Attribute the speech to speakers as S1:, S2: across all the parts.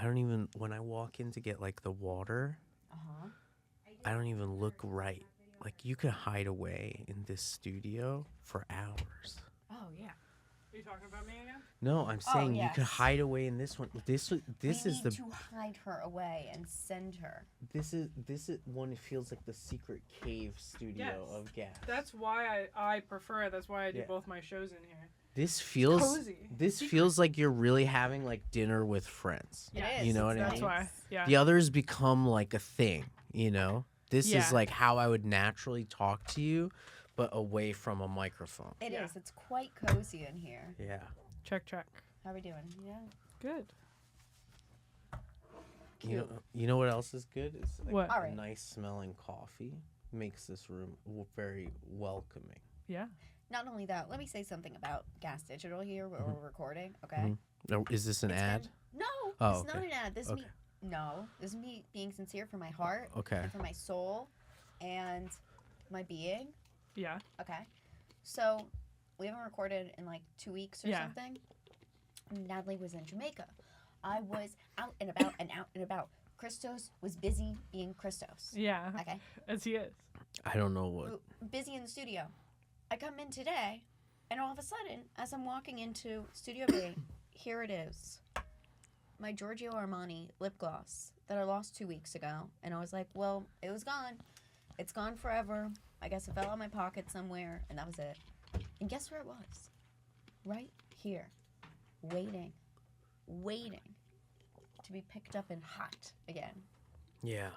S1: don't even, when I walk in to get like the water, I don't even look right. Like you could hide away in this studio for hours.
S2: Oh yeah. Are you talking about me again?
S1: No, I'm saying you could
S3: yes.
S1: hide away in this one. This
S3: We
S1: is
S3: need
S1: the
S3: to hide her away and send her.
S1: this is one. It feels like the secret cave studio of gas.
S2: That's why I prefer it. That's why I do
S1: Yeah.
S2: both my shows in here.
S1: This feels
S2: cozy.
S1: this feels like you're really having like dinner with friends.
S3: It
S2: Yeah.
S3: is.
S1: You know
S3: it's
S1: what I
S2: That's
S1: mean?
S2: why. Yeah.
S1: The others become like a thing, you know? This
S2: Yeah.
S1: is like how I would naturally talk to you, but away from a microphone.
S3: It
S2: Yeah.
S3: is. It's quite cozy in here.
S1: Yeah.
S2: Check.
S3: How are we doing? Yeah.
S2: Good.
S1: You know what else is good? It's like
S2: What?
S1: a
S3: All right.
S1: nice smelling coffee makes this room very welcoming.
S2: Yeah.
S3: Not only that, let me say something about Gas Digital here where we're recording, okay?
S1: Mhm. Oh, is this an
S3: It's
S1: ad?
S3: been- no,
S1: Oh,
S3: it's not
S1: okay.
S3: an ad. This is me.
S1: Okay.
S3: No, this is me being sincere for my heart
S1: Okay.
S3: and for my soul and my being.
S2: Yeah.
S3: Okay. So we haven't recorded in like 2 weeks or
S2: Yeah.
S3: something. Natalie was in Jamaica. I was out and about. Christos was busy being Christos.
S2: Yeah.
S3: Okay.
S2: As he is.
S1: I don't know what.
S3: Busy in the studio. I come in today, and all of a sudden, as I'm walking into Studio B, here it is. My Giorgio Armani lip gloss that I lost 2 weeks ago. And I was like, well, it was gone. It's gone forever. I guess it fell out of my pocket somewhere, and that was it. And guess where it was? Right here. Waiting to be picked up and hot again.
S1: Yeah.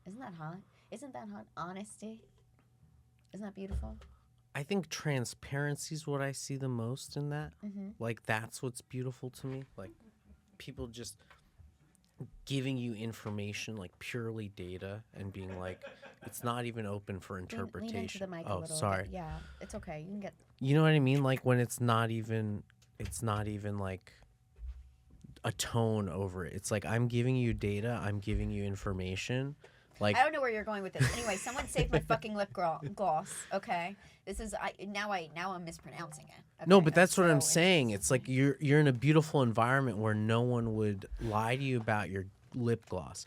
S3: Isn't that hot? Isn't that hot? Honesty? Isn't that beautiful?
S1: I think transparency is what I see the most in that.
S3: Mm-hmm.
S1: Like that's what's beautiful to me. Like people just giving you information, like purely data, and being like, it's not even open for interpretation.
S3: Lean into the mic a
S1: Oh,
S3: little
S1: sorry.
S3: bit. Yeah, it's okay. You can get.
S1: You know what I mean? Like when it's not even like a tone over it. It's like I'm giving you data, I'm giving you information. Like
S3: I don't know where you're going with this. Anyway, someone saved my fucking lip gloss. Okay, this is now I'm mispronouncing it.
S1: no,
S3: Okay,
S1: but that's what I'm
S3: so
S1: saying. It's like you're in a beautiful environment where no one would lie to you about your lip gloss.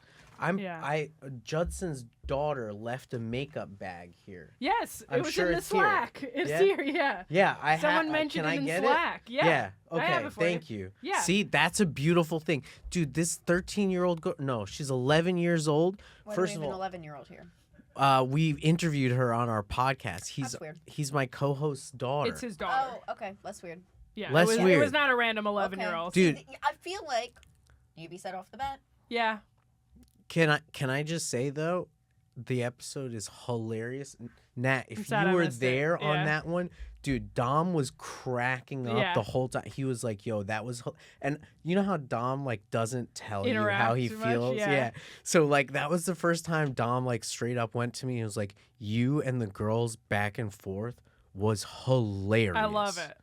S1: Judson's daughter left a makeup bag here.
S2: Yes.
S1: I'm
S2: It was
S1: sure
S2: in the
S1: it's here.
S2: Slack. It's
S1: Yeah?
S2: here. Yeah.
S1: Yeah,
S2: Someone mentioned
S1: can
S2: it
S1: I
S2: in
S1: get
S2: Slack.
S1: It?
S2: Yeah.
S1: Yeah.
S2: I have
S1: Okay.
S2: it for
S1: Thank you.
S2: Yeah.
S1: See, that's a beautiful thing, dude. This 13-year-old girl. No, she's 11 years old.
S3: Why
S1: First
S3: do
S1: of
S3: we have
S1: all,
S3: an 11-year-old here?
S1: we interviewed her on our podcast.
S3: That's weird.
S1: He's my co-host's daughter.
S2: It's his daughter.
S3: Oh, okay, that's weird.
S2: Yeah.
S1: Less
S2: it
S1: weird.
S2: was not a random 11-year-old.
S3: Okay.
S1: Dude.
S3: See, I feel like you be set off the bat.
S2: Yeah.
S1: Can I just say though, the episode is hilarious. Nat, if
S2: I'm sad
S1: you
S2: I
S1: were
S2: missed it.
S1: there on
S2: Yeah.
S1: that one, dude, Dom was cracking up
S2: Yeah.
S1: the whole time. He was like, "Yo, that was," and you know how Dom like doesn't tell you how
S2: Interact
S1: he
S2: too much?
S1: feels.
S2: Yeah.
S1: So like that was the first time Dom like straight up went to me and was like, "You and the girls back and forth was hilarious."
S2: I love it.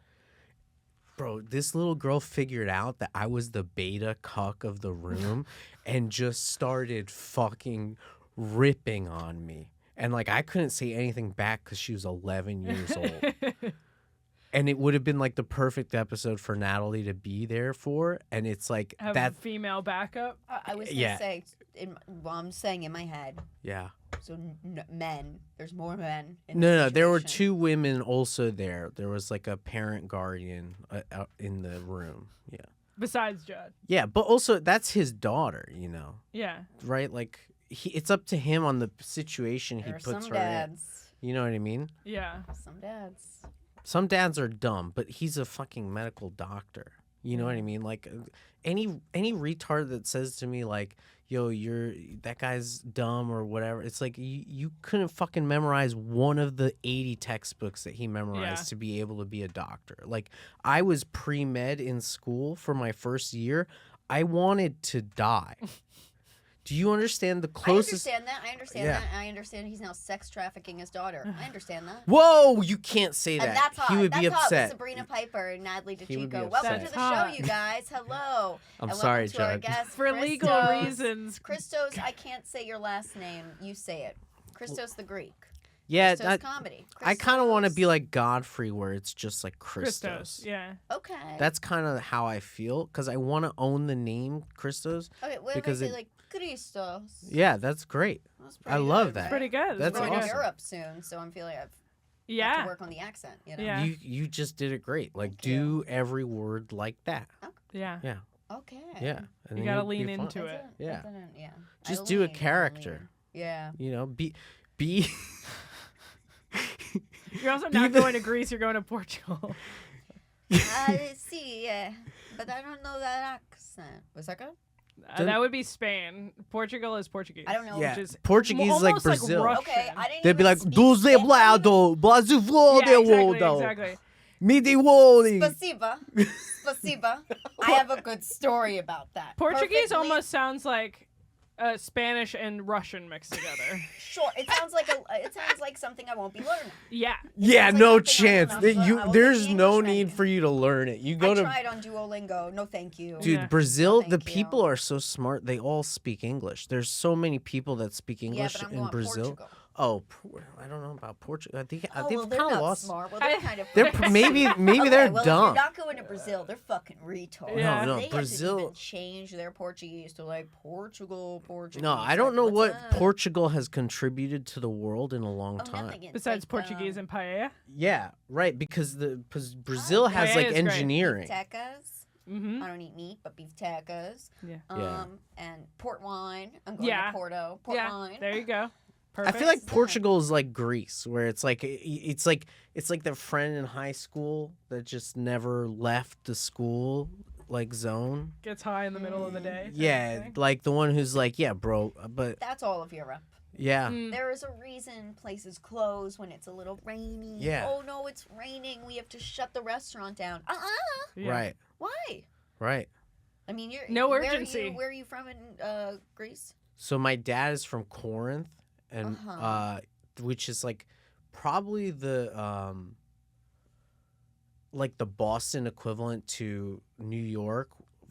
S1: Bro, this little girl figured out that I was the beta cuck of the room and just started fucking ripping on me. And like I couldn't say anything back because she was 11 years old. And it would have been like the perfect episode for Natalie to be there for. And it's like
S2: Have
S1: that.
S2: a female backup.
S3: I was gonna
S1: Yeah.
S3: say, I'm saying in my head.
S1: Yeah.
S3: So men, there's more men. In
S1: No,
S3: this
S1: there were
S3: situation.
S1: 2 women also there. There was like a parent guardian out in the room. Yeah.
S2: Besides Judd.
S1: Yeah. But also that's his daughter, you know,
S2: Yeah.
S1: right? Like it's up to him on the situation he
S3: There are
S1: puts
S3: some
S1: her
S3: dads.
S1: in. You know what I mean?
S2: Yeah.
S3: Some dads.
S1: Some dads are dumb, but he's a fucking medical doctor. You know what I mean? Like any retard that says to me like, "Yo, that guy's dumb" or whatever. It's like you couldn't fucking memorize one of the 80 textbooks that he memorized
S2: Yeah.
S1: to be able to be a doctor. Like I was pre-med in school for my first year. I wanted to die. Do you understand the closest?
S3: I understand
S1: Yeah.
S3: that. I understand he's now sex trafficking his daughter. I understand that.
S1: Whoa, you can't say that.
S3: And that's hot.
S1: He would
S3: that's
S1: be
S3: hot with
S1: upset.
S3: Sabrina Piper and Natalie
S1: He would be
S3: DeCicco. Welcome
S1: upset.
S3: to the
S2: That's
S3: show,
S2: hot.
S3: you guys. Hello.
S1: I'm
S3: and
S1: sorry,
S3: welcome to our
S1: Judd.
S3: guest,
S2: For legal
S3: Christos.
S2: reasons.
S3: Christos, I can't say your last name. You say it. Christos the Greek.
S1: Yeah,
S3: Christos comedy.
S1: I kind of want to be
S3: Christos.
S1: like Godfrey, where it's just like Christos.
S2: Christos. Yeah.
S3: Okay.
S1: That's kind of how I feel because I want to own the name Christos.
S3: okay. What if I
S1: because
S3: say
S1: it-
S3: like Christos?
S1: Yeah, that's great.
S3: That's
S1: I love
S3: good,
S1: that.
S3: right?
S2: Pretty good.
S1: That's
S3: We're
S2: pretty
S3: going
S2: good.
S3: to
S1: awesome.
S3: Europe soon, so I'm feeling I've got
S2: Yeah.
S3: to work on the accent. You know.
S2: Yeah.
S1: You just did it great. Like
S3: Thank you.
S1: do every word like that.
S2: Yeah.
S1: Yeah,
S3: Okay.
S1: yeah. And
S2: You
S1: then
S2: gotta
S1: you'll be
S2: lean
S1: fine.
S2: into it.
S1: Yeah.
S3: Yeah.
S1: Just
S3: I
S1: do a
S3: lean, I
S1: character.
S3: lean. Yeah.
S1: You know, be.
S2: You're also
S1: Be
S2: not
S1: the-
S2: going to Greece. You're going to Portugal.
S3: I see. Yeah. But I don't know that accent. Was that good?
S2: That would be Spain. Portugal is Portuguese.
S3: I don't know.
S1: Yeah,
S2: Which is
S1: Portuguese is like
S2: almost like
S1: Brazil.
S2: Russian.
S3: Okay, I didn't.
S1: They'd be
S3: even
S1: like,
S3: speak
S1: "Dos
S3: Spanish.
S1: lado, Brasil
S2: Yeah,
S1: de
S2: exactly.
S1: Wodo,
S2: Exactly.
S1: mi de Woli."
S3: Spasiba. Spasiba. I have a good story about that.
S2: Portuguese
S3: Perfectly-
S2: almost sounds like Spanish and Russian mixed together.
S3: Sure. It sounds like something I won't be learning.
S2: Yeah.
S1: Yeah,
S3: It's like
S1: no
S3: something I
S1: chance.
S3: will
S1: That
S3: not-
S1: you,
S3: I will
S1: there's
S3: take the
S1: no
S3: English
S1: need
S3: menu.
S1: for you to learn it. You
S3: I
S1: go to
S3: tried on Duolingo. No, thank you.
S1: dude,
S2: Yeah.
S1: Brazil.
S3: No,
S1: the
S3: thank you.
S1: people are so smart. They all speak English. There's so many people that speak
S3: Yeah,
S1: English
S3: but I'm
S1: in
S3: going
S1: Brazil.
S3: Portugal.
S1: Oh, I don't know about Portugal. I think
S3: Oh,
S1: they've
S3: well, they're
S1: kind of
S3: not
S1: lost.
S3: smart. Well, they're kind of.
S1: They're maybe
S3: Okay,
S1: they're
S3: well,
S1: dumb.
S3: If you're not going to Brazil, they're fucking retards.
S2: Yeah.
S1: No,
S3: They had to
S1: Brazil.
S3: even change their Portuguese to like Portugal.
S1: No, I
S3: It's
S1: don't
S3: like,
S1: know
S3: what's
S1: what
S3: that?
S1: Portugal has contributed to the world in a long
S3: Oh,
S1: time.
S3: nothing. It's
S2: Besides
S3: like,
S2: Portuguese and paella.
S1: Yeah, right. Because Brazil has
S2: yeah,
S1: like
S2: it's great.
S1: engineering.
S3: Tacos.
S2: Mm-hmm.
S3: I don't eat meat, but beef tacos.
S2: Yeah.
S1: Yeah.
S3: And port wine. I'm going
S2: Yeah.
S3: to Porto. Port
S2: Yeah.
S3: wine.
S2: There you go.
S1: I
S2: Perfect.
S1: feel like
S3: Yeah.
S1: Portugal is like Greece, where it's like the friend in high school that just never left the school like zone.
S2: Gets high in the middle of the day. type
S1: Yeah,
S2: thing.
S1: like the one who's like, yeah, bro, but
S3: That's all of Europe.
S1: yeah,
S2: Mm.
S3: There is a reason places close when it's a little rainy.
S1: Yeah.
S3: Oh no, it's raining. We have to shut the restaurant down.
S2: Yeah.
S1: right,
S3: Why?
S1: right.
S3: I mean, you're
S2: No
S3: where
S2: urgency.
S3: Where are you from in Greece?
S1: So my dad is from Corinth, and
S3: Uh-huh.
S1: which is like probably the like the Boston equivalent to New York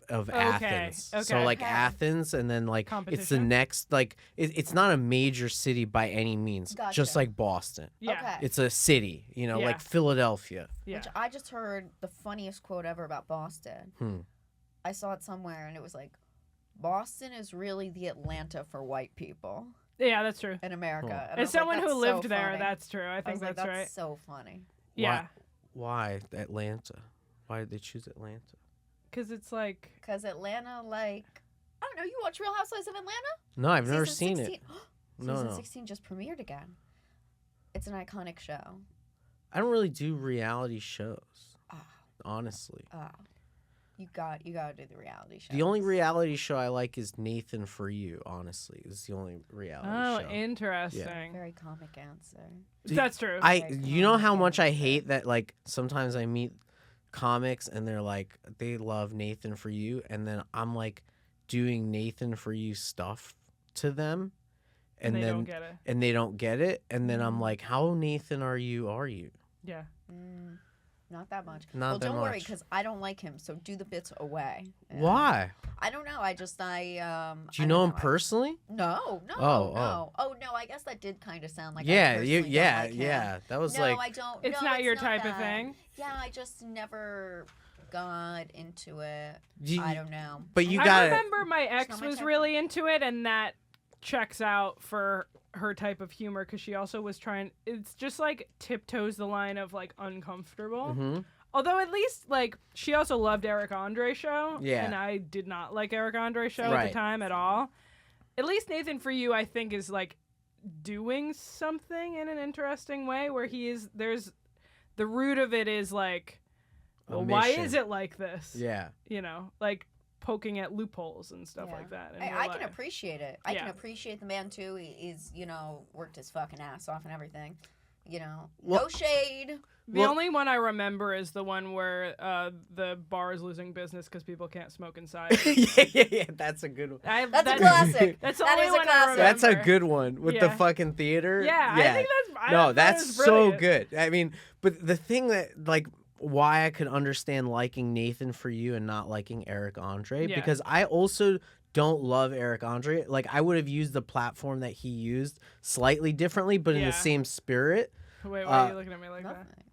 S1: of
S2: Okay,
S1: Athens. So
S2: okay.
S1: like
S3: Okay.
S1: Athens, and then like it's the
S2: Competition?
S1: next like it's not a major city by any means, just
S3: Gotcha.
S1: like Boston.
S2: Yeah.
S3: Okay.
S1: It's a city, you know,
S2: Yeah.
S1: like Philadelphia.
S2: Yeah.
S3: Which I just heard the funniest quote ever about Boston.
S1: Hmm.
S3: I saw it somewhere and it was like, Boston is really the Atlanta for white people
S2: Yeah, that's true.
S3: in America.
S1: Cool.
S3: And I
S2: As
S3: was like,
S2: someone who
S3: "That's so
S2: lived there,
S3: funny."
S2: that's true. I
S3: I
S2: think
S3: was like,
S2: that's
S3: that's
S2: right.
S3: so funny.
S2: Yeah.
S1: Why Atlanta? Why did they choose Atlanta?
S2: Because it's like,
S3: Because Atlanta, like, I don't know, you watch Real Housewives of Atlanta?
S1: No, I've never
S3: Season
S1: seen
S3: 16
S1: it. No,
S3: Season
S1: no.
S3: 16 just premiered again. It's an iconic show.
S1: I don't really do reality shows,
S3: Ah.
S1: honestly.
S3: You got to do the reality show.
S1: The only reality show I like is Nathan For You, honestly. Is the only reality
S2: oh,
S1: show.
S2: interesting.
S3: Very comic answer.
S2: That's true.
S1: You know how much I
S3: Very
S1: hate that, like, sometimes I meet comics and they're like, they love Nathan For You, and then I'm like doing Nathan For You stuff to them,
S2: and they
S1: then
S2: don't get it.
S1: and they don't get it, and then I'm
S3: Mm.
S1: like, how Nathan are you?
S2: Yeah.
S3: Not that much.
S1: Not
S3: well,
S1: that
S3: don't worry,
S1: much.
S3: because I don't like him. So do the bits away. Yeah.
S1: Why?
S3: I don't know. I
S1: Do
S3: I
S1: you know him
S3: don't
S1: personally?
S3: No, no,
S1: Oh,
S3: no. Oh no, I guess that did kind of sound like. I
S1: Yeah,
S3: personally don't
S1: yeah,
S3: like him.
S1: yeah. That was
S3: No,
S1: like,
S3: I don't.
S2: It's
S3: no,
S2: not your
S3: not
S2: type of
S3: that.
S2: thing.
S3: Yeah, I just never got into it.
S1: you-
S3: I don't know.
S1: but you
S2: I
S1: got it.
S2: remember my
S3: not
S2: ex
S3: my
S2: was
S3: type.
S2: really into it, and that checks out for her type of humor because she also was trying. It's just like tiptoes the line of like uncomfortable.
S1: Hmm.
S2: Although at least like she also loved Eric Andre show.
S1: Yeah.
S2: And I did not like Eric Andre show at
S1: Right.
S2: the time at all. At least Nathan For You, I think, is like doing something in an interesting way where there's the root of it is like,
S1: A
S2: well, why
S1: mission.
S2: is it like this?
S1: Yeah.
S2: You know, like poking at loopholes and stuff
S3: Yeah.
S2: like that. in
S3: I
S2: real
S3: can
S2: life.
S3: appreciate it. I can
S2: Yeah.
S3: appreciate the man too. He's worked his fucking ass off and everything. No
S1: Well-
S3: shade.
S2: The
S1: Well-
S2: only one I remember is the one where the bar is losing business because people can't smoke inside.
S1: yeah. That's a good one.
S3: That's a classic.
S2: That's the
S3: That
S2: only
S3: is a
S2: one I
S3: classic.
S2: remember.
S1: That's a good one with the
S2: Yeah.
S1: fucking theater.
S2: Yeah, I think that's. I
S1: No,
S2: thought that
S1: that's
S2: was
S1: so
S2: brilliant.
S1: good. I mean, but the thing that like why I could understand liking Nathan For You and not liking Eric Andre
S2: Yeah.
S1: because I also don't love Eric Andre. Like, I would have used the platform that he used slightly differently, but in the same spirit.
S2: Wait, why are you looking at me like that?
S3: Nothing.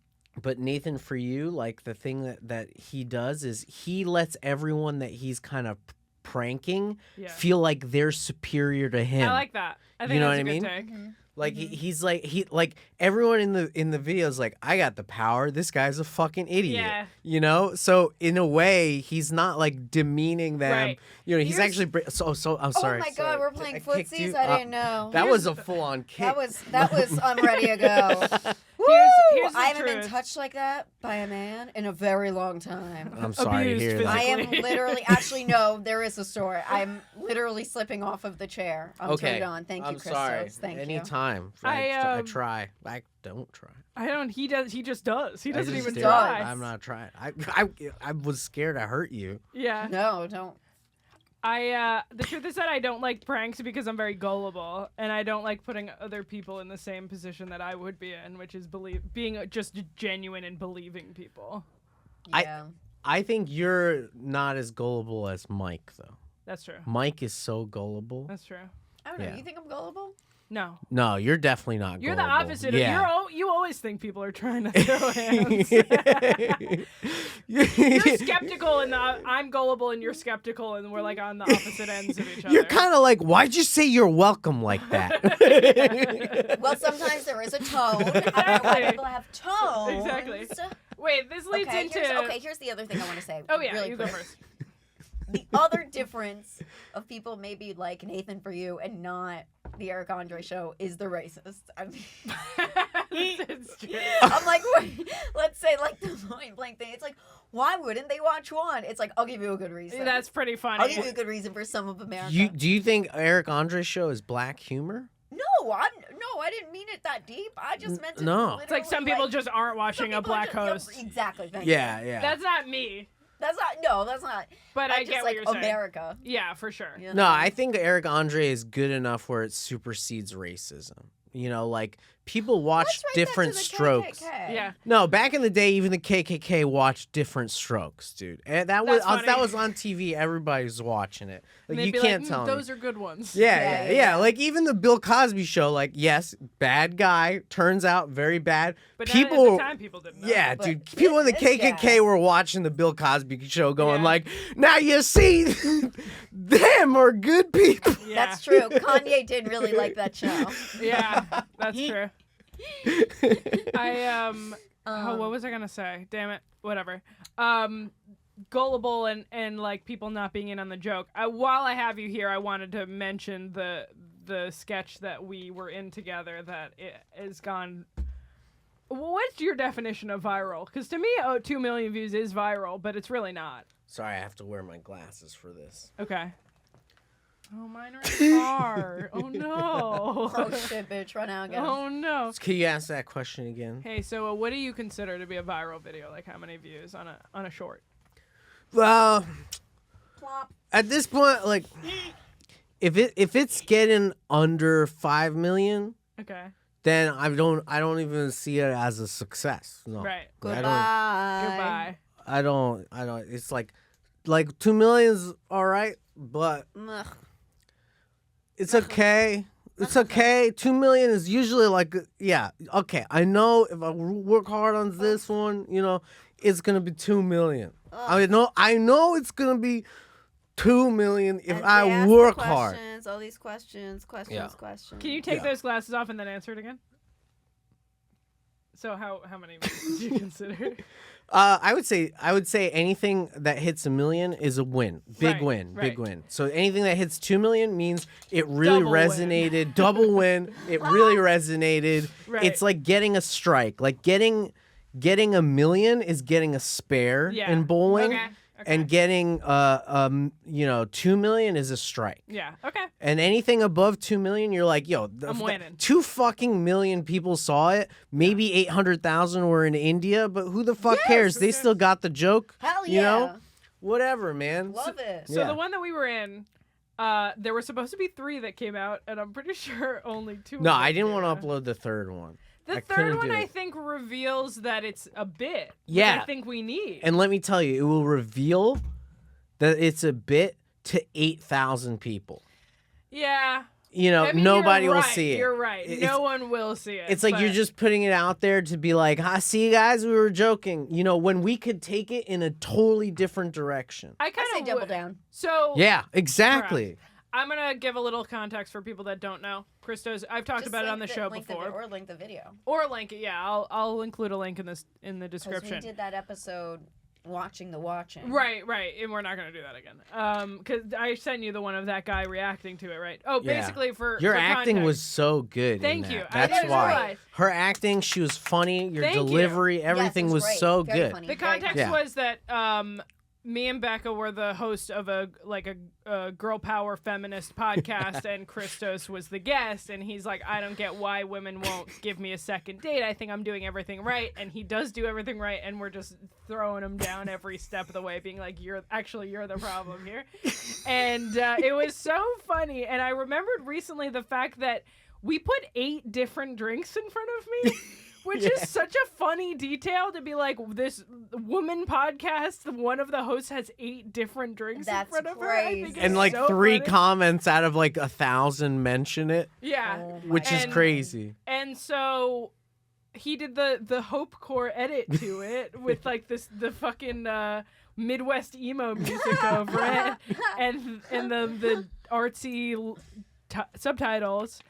S1: But Nathan, for you, like, the thing that he does is he lets everyone that he's kind of pranking feel like they're superior to him.
S2: I like that. I think
S1: You know
S2: that's
S1: what I
S2: a good
S1: mean?
S2: take.
S3: Mm-hmm.
S1: Like he's like everyone in the video is like, I got the power. This guy's a fucking idiot.
S2: Yeah.
S1: You know. So in a way, he's not like demeaning them.
S2: Right.
S1: You know, he's
S3: Here's-
S1: actually. I'm sorry.
S3: Oh my
S1: sorry.
S3: God, we're playing
S1: I kicked
S3: footsies.
S1: you.
S3: I didn't know.
S1: That was a full on kick.
S3: That was I'm ready to go. Woo!
S2: Here's the
S3: I haven't been
S2: truth.
S3: touched like that by a man in a very long time.
S1: I'm sorry to
S2: Abused
S1: hear
S3: I
S1: that.
S2: physically.
S3: am literally actually no, there is a story. I'm literally slipping off of the chair. I'm
S1: Okay.
S3: turned on. Thank you,
S1: I'm
S3: Christos.
S1: sorry.
S3: Thank you.
S1: Anytime. I try. I don't try.
S2: I don't. He does. He just does. He doesn't
S1: I just
S2: even
S1: do.
S2: try.
S1: I'm not trying. I was scared I hurt you.
S2: Yeah.
S3: No, don't.
S2: The truth is that I don't like pranks because I'm very gullible, and I don't like putting other people in the same position that I would be in, which is being just genuine and believing people.
S3: Yeah.
S1: I think you're not as gullible as Mike, though.
S2: That's true.
S1: Mike is so gullible.
S2: That's true.
S3: I don't know.
S1: Yeah.
S3: You think I'm gullible?
S2: No,
S1: No, you're definitely not
S2: you're the
S1: gullible.
S2: opposite.
S1: Yeah.
S2: You always think people are trying to throw hands. You're skeptical, and I'm gullible, and you're skeptical, and we're like on the opposite ends of each other.
S1: You're kind of like, why'd you say you're welcome like that?
S3: Well, sometimes there is a tone. I don't know why people have tones.
S2: Exactly. Wait, this leads into.
S3: Here's the other thing I want to say.
S2: Oh yeah,
S3: really
S2: you
S3: quick.
S2: go first.
S3: The other difference of people maybe like Nathan for you and not the Eric Andre show is the racist. I mean,
S2: It's true.
S3: I'm like, wait, let's say like the point blank thing. It's like, why wouldn't they watch one? It's like, I'll give you a good reason.
S2: That's pretty funny.
S3: I'll give you a good reason for some of America.
S1: Do you think Eric Andre's show is black humor?
S3: No, I didn't mean it that deep. I just meant to.
S1: No.
S2: It's like some people just aren't watching a black host.
S3: Exactly. Thank you.
S1: Yeah.
S2: That's not me,
S3: That's not. No, that's not.
S2: but I
S3: just
S2: get what
S3: like
S2: you're saying.
S3: America.
S2: Yeah, for sure.
S3: you
S1: No,
S3: know?
S1: I think Eric Andre is good enough where it supersedes racism. You know, like people watch
S3: Let's write that to
S1: different
S3: the
S1: strokes.
S3: KKK.
S2: Yeah.
S1: No, back in the day, even the KKK watched different strokes, dude. And that
S2: That's funny.
S1: was on TV. Everybody was watching it. Like
S2: And they'd
S1: you
S2: be
S1: can't
S2: like,
S1: tell me.
S2: those are good ones.
S1: Yeah. Like even the Bill Cosby show, like yes, bad guy turns out very bad.
S2: But
S1: people,
S2: at the time, people didn't know.
S1: yeah,
S3: But
S1: dude. People in the
S3: this
S1: KKK
S3: guy-
S1: were watching the Bill Cosby show, going
S2: Yeah.
S1: like, "Now you see, them are good people."
S2: Yeah.
S3: That's true. Kanye did really like that show.
S2: Yeah, that's true. What was I gonna say? Damn it. Whatever. Gullible and like people not being in on the joke. While I have you here, I wanted to mention the sketch that we were in together that it has gone. What's your definition of viral? Because to me, 2 million views is viral, but it's really not.
S1: Sorry, I have to wear my glasses for this.
S2: Okay. Oh, mine are in the car. Oh no.
S3: Oh shit, bitch! Run out again.
S2: Oh no.
S1: Can you ask that question again?
S2: Hey, so what do you consider to be a viral video? Like how many views on a short?
S1: Well,
S3: Plop.
S1: at this point, like, if it's getting under 5 million,
S2: Okay.
S1: then I don't even see it as a success. No.
S2: Right.
S3: Goodbye.
S2: Goodbye.
S1: I don't. It's like 2 million's all right, but
S3: Ugh.
S1: it's okay. It's okay. 2 million is usually like, yeah, okay. I know if I work hard on this one, you know, it's gonna be 2 million. I know it's gonna be 2 million if
S3: And
S1: I
S3: they ask the
S1: work hard.
S3: All these questions.
S1: Yeah.
S3: Questions.
S2: Can you take
S1: Yeah.
S2: those glasses off and then answer it again? So how many views do you consider?
S1: I would say anything that hits 1 million is a win. Big
S2: Right,
S1: win.
S2: right.
S1: Big win. So anything that hits 2 million means it really
S2: Double win.
S1: resonated. Double win. It really resonated.
S2: Right.
S1: It's like getting a strike. Like getting 1 million is getting a spare
S2: Yeah.
S1: in bowling.
S2: Okay.
S1: And getting 2 million is a strike.
S2: Yeah. Okay.
S1: And anything above 2 million, you're like, yo,
S2: I'm winning.
S1: 2 fucking million people saw it. Maybe 800,000 were in India, but who the fuck cares? They still got the joke.
S3: Hell yeah.
S1: You know? Whatever, man.
S3: Love it.
S2: So
S1: Yeah.
S2: the one that we were in, there were supposed to be 3 that came out, and I'm pretty sure only 2.
S1: No,
S2: of them
S1: I didn't
S2: came
S1: want
S2: out.
S1: to upload the third one.
S2: The
S1: I
S2: third
S1: couldn't
S2: one,
S1: do
S2: I
S1: it.
S2: think, reveals that it's a bit. which
S1: Yeah.
S2: I think we need.
S1: And let me tell you, it will reveal that it's a bit to 8,000 people.
S2: Yeah.
S1: You know,
S2: I mean,
S1: nobody
S2: you're
S1: will
S2: right,
S1: see it.
S2: You're right.
S1: It's-
S2: No one will see it.
S1: It's like
S2: but-
S1: you're just putting it out there to be like, see you guys, we were joking. You know, when we could take it in a totally different direction.
S2: I
S3: I
S2: kind
S3: say
S2: of
S3: double down.
S2: So
S1: Yeah, exactly.
S2: I'm gonna give a little context for people that don't know. Christos, I've talked
S3: Just
S2: about it on the
S3: link
S2: show
S3: link
S2: before,
S3: or link the video.
S2: or link it. Yeah, I'll include a link in the
S3: Because we
S2: description.
S3: did that episode, watching the watching.
S2: Right, and we're not gonna do that again. Because I sent you the one of that guy reacting to it, right? Oh,
S1: Yeah.
S2: basically for
S1: Your
S2: for
S1: acting
S2: context.
S1: was so good. in
S2: Thank
S1: that.
S2: you. I
S1: That's
S2: didn't
S1: why.
S2: realize.
S1: Her acting, she was funny. Your
S2: Thank you.
S1: delivery, everything
S3: Yes, it
S1: was
S3: great.
S1: so
S3: Very
S1: good.
S3: funny,
S2: The
S3: very
S2: context
S1: Yeah.
S2: was that me and Becca were the host of a girl power feminist podcast, and Christos was the guest. And he's like, I don't get why women won't give me a second date. I think I'm doing everything right, and he does do everything right, and we're just throwing him down every step of the way, being like, you're the problem here. And it was so funny. And I remembered recently the fact that we put 8 different drinks in front of me. Which
S1: Yeah.
S2: is such a funny detail to be like, this woman podcast, one of the hosts has 8 different drinks
S3: That's
S2: in front of her. I think
S3: crazy.
S2: it's
S1: And like
S2: so
S1: 3
S2: funny.
S1: comments out of like 1,000 mention it,
S2: Yeah.
S3: Oh my
S1: which is
S2: And-
S1: crazy.
S2: And so he did the Hope Core edit to it with like the fucking Midwest emo music over it and the artsy subtitles.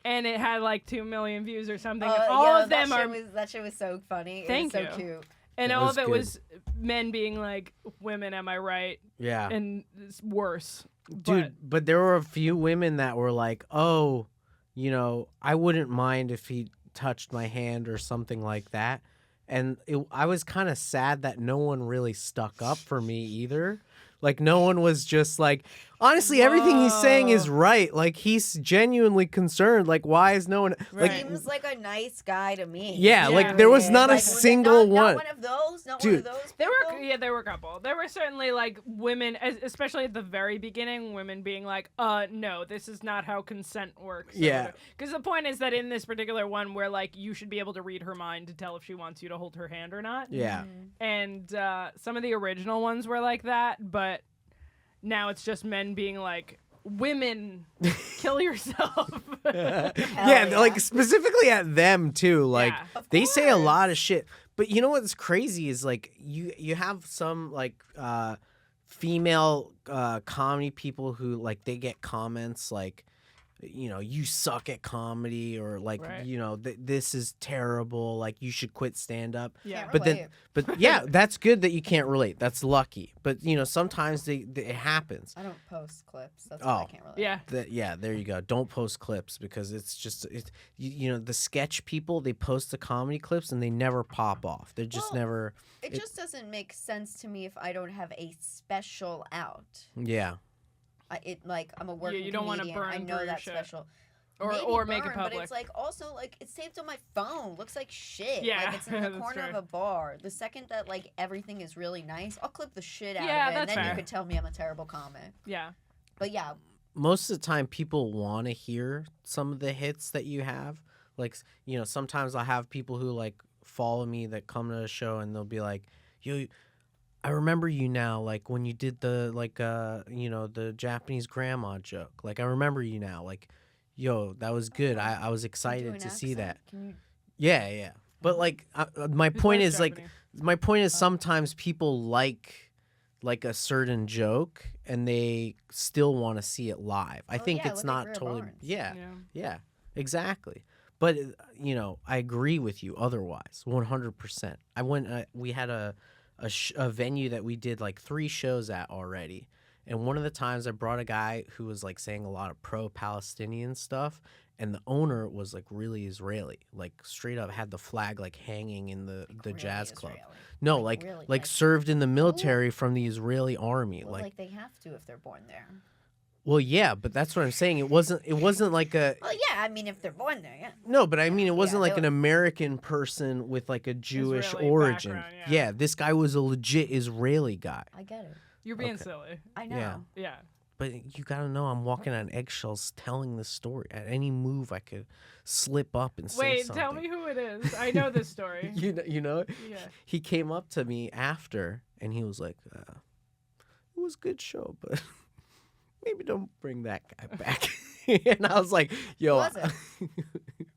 S2: And it had like 2 million views or something. and all of them are,
S3: That shit was so funny.
S2: Thank
S3: it
S2: you.
S3: was so cute.
S2: and
S1: It
S2: all
S1: was
S2: of it
S1: good.
S2: was men being like, "Women, am I right?"
S1: Yeah.
S2: And it's worse.
S1: Dude, but there were a few women that were like, oh, you know, I wouldn't mind if he touched my hand or something like that. And I was kind of sad that no one really stuck up for me either. Like, no one was just like, honestly, everything he's saying is
S2: Whoa.
S1: right. Like, he's genuinely concerned. Like, why is no one...
S2: Right.
S1: Like,
S3: Seems like a nice guy to me.
S1: yeah,
S2: Yeah.
S1: like, there was not a
S3: Like,
S1: single
S3: not
S1: one.
S3: one of those. Not
S1: Dude.
S3: one of those.
S2: There were
S3: people?
S2: there were a couple. There were certainly like women, especially at the very beginning, women being like, no, this is not how consent works."
S1: Yeah.
S2: Because the point is that in this particular one, where like you should be able to read her mind to tell if she wants you to hold her hand or not.
S1: Yeah.
S2: And some of the original ones were like that, but now it's just men being like, "Women, kill yourself."
S1: Yeah,
S3: yeah.
S1: like, specifically at them, too. Like,
S2: Yeah.
S3: Of
S1: they say a
S3: course.
S1: lot of shit. But you know what's crazy is, like, you have some, like, female comedy people who, like, they get comments like, you know, you suck at comedy, or like,
S2: Right.
S1: you know, this is terrible, like, you should quit stand up.
S2: Yeah.
S1: But then,
S3: Relate.
S1: but yeah, that's good that you can't relate. That's lucky. But you know, sometimes it happens.
S3: I don't post clips. That's why I
S1: Oh.
S3: can't relate.
S2: Yeah.
S1: Yeah, there you go. Don't post clips, because it's just you know, the sketch people, they post the comedy clips and they never pop off. They're just
S3: Well,
S1: never.
S3: It just doesn't make sense to me if I don't have a special out.
S1: Yeah.
S3: I'm a working
S2: you don't wanna
S3: comedian. I
S2: burn
S3: know
S2: through your
S3: that
S2: shit.
S3: special.
S2: Or
S3: Maybe
S2: make it
S3: burn,
S2: public.
S3: But it's like also like it's saved on my phone. Looks like shit.
S2: Yeah,
S3: Like it's in the
S2: that's
S3: corner of
S2: true.
S3: a bar. The second that like everything is really nice, I'll clip the shit out
S2: Yeah,
S3: of it, and
S2: that's
S3: then
S2: fair.
S3: you could tell me I'm a terrible comic.
S2: Yeah.
S3: But yeah,
S1: Most of the time, people want to hear some of the hits that you have. Like, you know, sometimes I'll have people who like follow me that come to a show and they'll be like, "Yo, I remember you now, like when you did the like you know, the Japanese grandma joke. Like, I remember you now. Like, yo, that was good. I was
S3: do
S1: excited
S3: an
S1: to see that."
S3: accent? Can you?
S1: Yeah. But like my
S2: Who
S1: point
S2: likes
S1: is like
S2: Japanese?
S1: my point is sometimes people like a certain joke and they still want to see it live. I
S3: Oh,
S1: think
S3: yeah,
S1: it's
S3: look at
S1: not
S3: Rare
S1: totally
S3: Barnes.
S1: yeah, exactly. But you know, I agree with you otherwise 100%. I went we had a venue that we did like 3 shows at already. And one of the times I brought a guy who was like saying a lot of pro-Palestinian stuff, and the owner was like really Israeli, like straight up had the flag like hanging in the
S3: Really
S1: jazz club.
S3: Israeli.
S1: No,
S3: Like,
S1: like
S3: really,
S1: like
S3: like-
S1: served in the military from the Israeli army.
S3: Well,
S1: Like,
S3: like they have to if they're born there.
S1: well, yeah, but that's what I'm saying. It wasn't like a
S3: Well, yeah. I mean, if they're born there, yeah.
S1: no, but I mean it wasn't
S3: Yeah,
S1: like
S3: they
S1: an American person with like a Jewish
S2: Israeli
S1: origin.
S2: background, yeah.
S1: This guy was a legit Israeli guy.
S3: I get it.
S2: You're being
S1: Okay.
S2: silly.
S3: I know.
S1: Yeah.
S2: Yeah.
S1: But you gotta know, I'm walking on eggshells telling the story. At any move, I could slip up and say
S2: Wait,
S1: something.
S2: tell me who it is. I know this story.
S1: You know?
S2: Yeah.
S1: He came up to me after, and he was like, "It was a good show, but maybe don't bring that guy back. And I was like, yo,
S3: Who was it?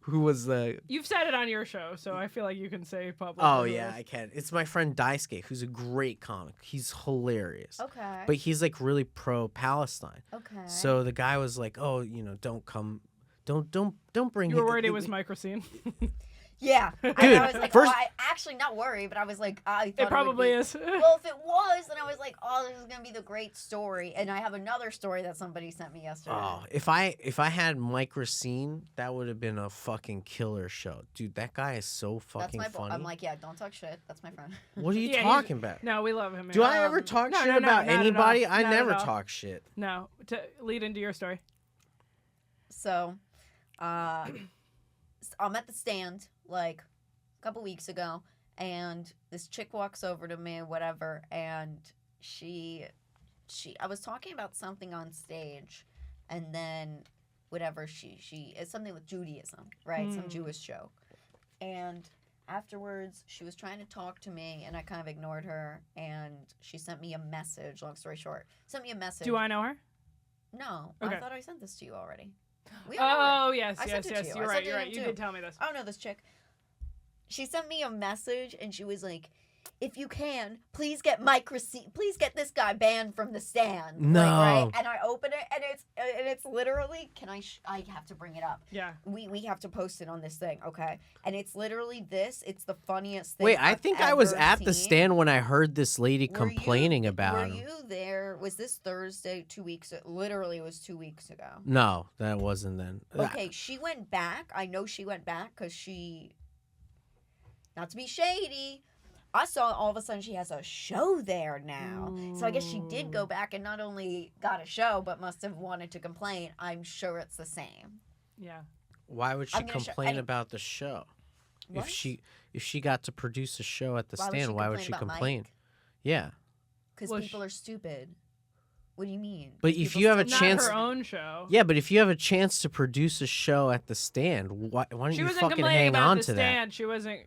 S1: who was the...
S2: You've said it on your show, so I feel like you can say publicly.
S1: Oh,
S2: who
S1: yeah,
S2: it is.
S1: I can. It's my friend DECICCO, who's a great comic. He's hilarious.
S3: Okay.
S1: But he's like really pro-Palestine.
S3: Okay.
S1: So the guy was like, oh, you know, don't come... Don't bring
S2: You were
S1: him-
S2: worried it was microscene.
S3: Yeah.
S1: Dude,
S3: I was like,
S1: first-
S3: I actually not worried, but I was like, I thought
S2: It probably
S3: would be,
S2: is.
S3: Well, if it was, then I was like, oh, this is gonna be the great story. And I have another story that somebody sent me yesterday.
S1: Oh, if I had Mike Racine, that would have been a fucking killer show. Dude, that guy is so
S3: That's
S1: fucking
S3: my
S1: funny.
S3: I'm like, yeah, don't talk shit. That's my friend.
S1: What are you
S2: Yeah, he's-
S1: talking about?
S2: No, we love him.
S1: Do
S2: man.
S1: I ever talk
S2: no,
S1: shit
S2: no,
S1: about
S2: not at all.
S1: anybody? I
S2: Not at
S1: never
S2: all.
S1: talk shit.
S2: No. To lead into your story.
S3: So, I'm at the stand like a couple weeks ago, and this chick walks over to me, whatever, and I was talking about something on stage, and then whatever she it's something with Judaism, right? Some Jewish joke, and afterwards she was trying to talk to me, and I kind of ignored her, and she sent me a message. Long story short, sent me a message.
S2: Do I know her?
S3: No,
S2: Okay.
S3: I thought I sent this to you already. We all know her.
S2: Oh, yes,
S3: I sent
S2: yes,
S3: it to
S2: yes.
S3: you.
S2: You're
S3: I
S2: right,
S3: sent it
S2: you're
S3: to
S2: right.
S3: him
S2: You
S3: too.
S2: did tell me this.
S3: I don't know this chick. She sent me a message, and she was like, if you can, please get Mike Racine, please get this guy banned from the stand.
S1: No.
S3: Like, right? And I open it, and it's literally, I have to bring it up.
S2: Yeah.
S3: We have to post it on this thing, okay? And it's literally this. It's the funniest thing.
S1: Wait, I
S3: I've
S1: think I was
S3: ever
S1: at the
S3: seen.
S1: stand when I heard this lady
S3: Were you-
S1: complaining about
S3: Were
S1: him.
S3: you there? Was this Thursday 2 weeks? Literally, it was 2 weeks ago.
S1: No, that wasn't then.
S3: Okay, she went back. I know she went back because she, not to be shady, I saw all of a sudden she has a show there now. So I guess she did go back and not only got a show, but must have wanted to complain. I'm sure it's the same.
S2: Yeah.
S1: Why would she
S3: I'm gonna show-
S1: complain
S3: any-
S1: about the show?
S3: What?
S1: If she got to produce a show at the
S3: Why would
S1: stand,
S3: she
S1: why would she
S3: complain about
S1: complain?
S3: Mike?
S1: Yeah.
S3: Because
S2: Well,
S3: people are stupid. What do you mean?
S1: But if
S3: People
S1: you have a
S3: still-
S2: Not
S1: chance-
S2: her own show.
S1: Yeah, but if you have a chance to produce a show at the stand, why don't
S2: She
S1: you
S2: wasn't
S1: fucking
S2: complaining
S1: hang
S2: about
S1: on
S2: the
S1: to that?
S2: stand.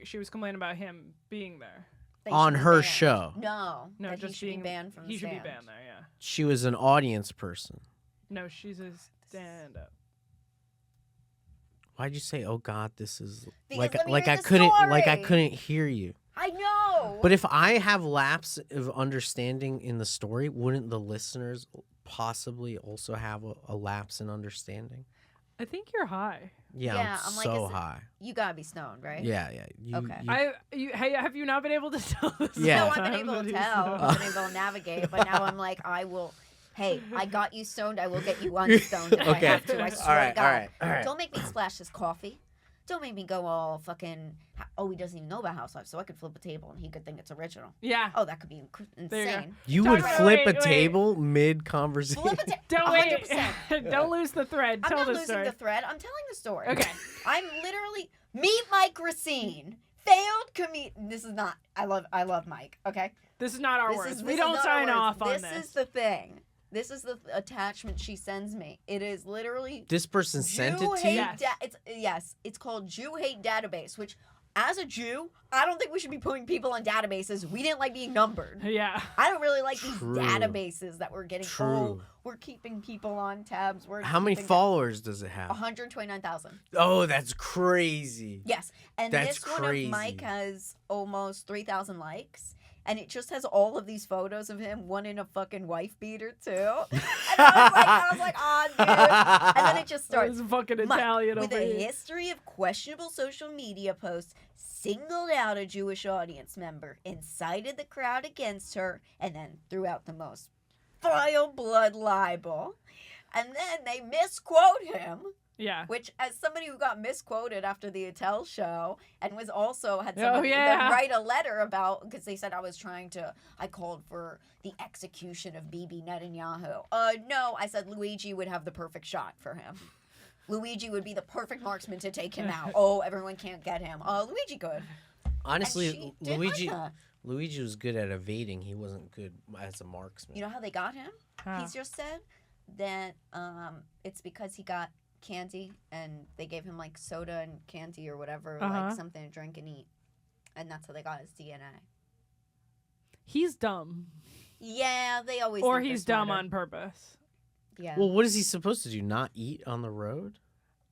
S2: She was complaining about him being there.
S3: They
S1: on
S3: should be
S1: her
S3: banned.
S1: show.
S3: No,
S2: No,
S3: that
S2: just
S3: he should
S2: being
S3: be banned from the
S2: He should
S3: stand.
S2: be banned there, yeah.
S1: She was an audience person.
S2: No, she's a stand-up.
S1: Why'd you say, "Oh God, this is
S3: Because
S1: like
S3: let me
S1: like
S3: read
S1: I
S3: the
S1: couldn't like I
S3: story.
S1: couldn't hear you."
S3: I know.
S1: But if I have lapse of understanding in the story, wouldn't the listeners possibly also have a lapse in understanding?
S2: I think you're high.
S1: Yeah,
S3: Yeah,
S1: I'm
S3: I'm like,
S1: so
S3: is it-
S1: high.
S3: You gotta be stoned, right?
S1: Yeah, yeah.
S3: Okay.
S2: Hey, have you not been able to tell this?
S1: Yeah.
S3: No,
S2: whole
S3: I've been
S2: time
S3: able
S2: that
S3: to
S2: he's
S3: tell.
S2: not?
S3: I've been able to navigate. But now I'm like, I will. Hey, I got you stoned. I will get you unstoned if
S1: Okay.
S3: I have to. I swear
S1: All right,
S3: to God.
S1: all right, all right.
S3: Don't make me splash this coffee. Don't make me go all fucking. Oh, he doesn't even know about Housewives, so I could flip a table and he could think it's original.
S2: Yeah.
S3: Oh, that could be
S2: There you go.
S3: insane.
S1: You
S2: Talk
S1: would
S2: about-
S1: flip
S2: wait,
S1: a
S2: wait.
S1: table mid conversation.
S3: Flip a table.
S2: Don't wait.
S3: 100%.
S2: Don't lose the thread.
S3: I'm
S2: Tell
S3: not
S2: the
S3: losing
S2: story.
S3: the thread. I'm telling the story.
S2: Okay.
S3: I'm literally meet Mike Racine, failed comedian. This is not. I love Mike. Okay.
S2: This is not our
S3: This
S2: words.
S3: is-
S2: We
S3: this is
S2: don't
S3: not
S2: sign
S3: our
S2: off
S3: words.
S2: on
S3: This is the thing. This is the attachment she sends me. It is literally
S1: This person sent it
S3: Jew
S1: to
S3: hate
S1: you.
S2: Yes.
S3: it's called Jew Hate Database, which as a Jew, I don't think we should be putting people on databases. We didn't like being numbered.
S2: Yeah.
S3: I don't really like these
S1: True.
S3: databases that we're getting. Oh,
S1: True.
S3: we're keeping people on tabs.
S1: How many followers does it have?
S3: 129,000.
S1: Oh, that's crazy.
S3: Yes, and
S1: That's
S3: this one
S1: crazy.
S3: of Mike has almost 3,000 likes. And it just has all of these photos of him, one in a fucking wife beater too. And I was like, oh, dude. And then it just starts.
S2: This fucking
S3: Mike,
S2: Italian
S3: with
S2: over
S3: a
S2: here.
S3: history of questionable social media posts, singled out a Jewish audience member, incited the crowd against her, and then threw out the most vile blood libel. And then they misquote him.
S2: Yeah.
S3: Which, as somebody who got misquoted after the Attell show, and was also had
S2: Oh,
S3: somebody
S2: yeah.
S3: write a letter about, because they said I called for the execution of Bibi Netanyahu. No, I said Luigi would have the perfect shot for him. Luigi would be the perfect marksman to take him out. Oh, everyone can't get him. Luigi could.
S1: Honestly,
S3: she did
S1: Luigi
S3: like that.
S1: Luigi was good at evading. He wasn't good as a marksman.
S3: You know how they got him?
S2: How?
S3: He's just said that it's because he got candy and they gave him like soda and candy or whatever, like something to drink and eat, and that's how they got his DNA.
S2: He's dumb.
S3: Yeah, they always.
S2: Or
S3: think they're
S2: he's dumb
S3: smarter.
S2: on purpose.
S3: Yeah.
S1: Well, what is he supposed to do? Not eat on the road?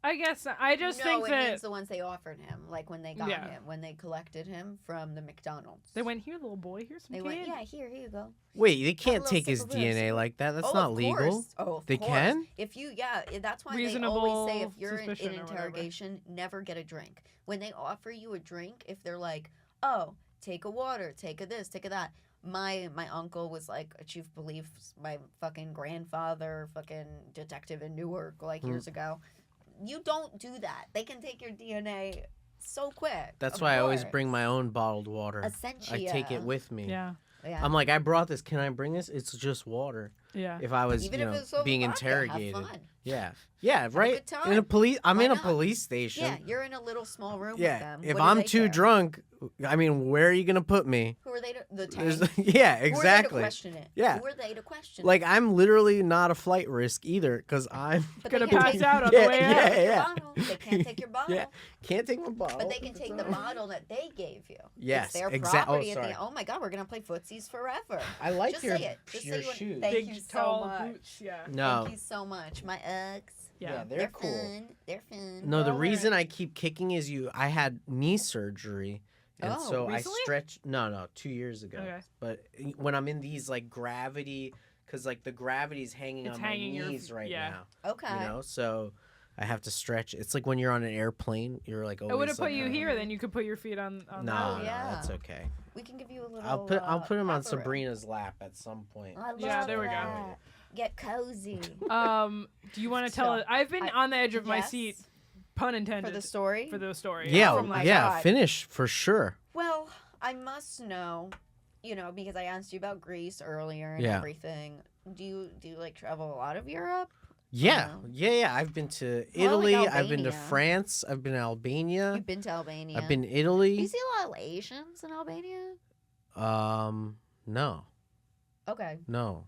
S2: I guess I just
S3: no,
S2: think
S3: it
S2: that
S3: means the ones they offered him, like when they got
S2: Yeah.
S3: him, when they collected him from the McDonald's.
S2: they went, here, little boy, here's some
S3: They
S2: candy.
S3: went, yeah, here you go.
S1: Wait, they can't
S3: little
S1: take his
S3: sip of this.
S1: DNA like that. That's
S3: Oh,
S1: not
S3: of
S1: legal.
S3: course. Oh, of
S1: They
S3: course.
S1: can?
S3: If you, that's why
S2: Reasonable
S3: they always say if you're in
S2: suspicion or whatever.
S3: interrogation, never get a drink. When they offer you a drink, if they're like, oh, take a water, take a this, take a that. My uncle was like a chief of police, my fucking grandfather, fucking detective in Newark, like years ago. You don't do that. They can take your DNA so quick.
S1: That's
S3: Of
S1: why I always
S3: course.
S1: bring my own bottled water.
S3: Essentia.
S1: I take it with me.
S2: Yeah.
S3: Yeah.
S1: I'm like, I brought this. Can I bring this? It's just water.
S2: Yeah.
S1: If I was,
S3: Even
S1: you
S3: if
S1: know,
S3: it's over
S1: being
S3: vodka, have
S1: interrogated.
S3: fun.
S1: Yeah. Yeah, right?
S3: good time.
S1: In a police I'm
S3: Why
S1: in a
S3: not?
S1: police station.
S3: Yeah, you're in a little small room with
S1: Yeah.
S3: them.
S1: If
S3: What do
S1: I'm
S3: they
S1: too
S3: care?
S1: drunk, I mean, where are you going to put me?
S3: Who are they to the
S1: There's-
S3: tank?
S1: yeah,
S3: Who are they to
S1: exactly.
S3: question it?
S1: Yeah.
S3: Who are they to question
S1: Like
S3: it?
S1: I'm literally not a flight risk either cuz I'm
S3: But
S2: Gonna
S3: they can
S2: pass
S3: take-
S2: out on
S1: Yeah,
S2: the way
S1: yeah,
S2: out.
S3: take your
S1: yeah.
S3: bottle. They can't take your bottle.
S1: Yeah. Can't take my bottle.
S3: But they can take the bottle that they gave you.
S1: Yes,
S3: It's their
S1: exact- oh,
S3: property.
S1: sorry.
S3: Oh my God, we're gonna play footsies forever.
S1: I like
S3: Just
S1: your
S3: say it. Just
S1: your
S3: say what-
S1: shoes.
S3: Thank
S2: Big,
S3: you so
S2: tall
S3: much.
S2: boots. Yeah.
S1: No.
S3: Thank you so much. My Uggs.
S2: Yeah.
S1: they're cool.
S3: fun. They're fun.
S1: No, the
S2: Well,
S1: reason I keep kicking is I had knee surgery, and
S3: Oh,
S1: so
S2: recently?
S1: I stretched. No, 2 years ago.
S2: Okay.
S1: But when I'm in these like gravity, because like the gravity's hanging
S2: It's
S1: on
S2: hanging
S1: my
S2: your
S1: knees right
S2: yeah.
S1: now.
S3: Okay.
S1: You know, so I have to stretch. It's like when you're on an airplane, you're like always.
S2: I would have put
S1: like,
S2: you here, then you could put your feet on
S1: No,
S2: that.
S1: no,
S3: yeah.
S1: that's okay.
S3: We can give you a little.
S1: I'll put him on
S3: apparat.
S1: Sabrina's lap at some point.
S3: I love
S2: Yeah, there we go.
S3: that. Get cozy.
S2: Do you want to tell
S3: So,
S2: it? I've been on the edge of my
S3: Yes.
S2: seat, pun intended,
S3: For the story?
S2: for the story.
S1: Yeah,
S3: Oh my
S1: yeah,
S3: God.
S1: finish for sure.
S3: Well, I must know, because I asked you about Greece earlier and
S1: Yeah.
S3: everything. Do you like travel a lot of Europe?
S1: Yeah,
S3: Oh.
S1: yeah. I've been to
S3: Well, like
S1: Italy. I've been to
S3: Albania.
S1: France. I've been to Albania.
S3: You've been to Albania.
S1: I've been to
S3: Do you
S1: Italy.
S3: see a lot of Asians in Albania?
S1: No.
S3: Okay.
S1: No.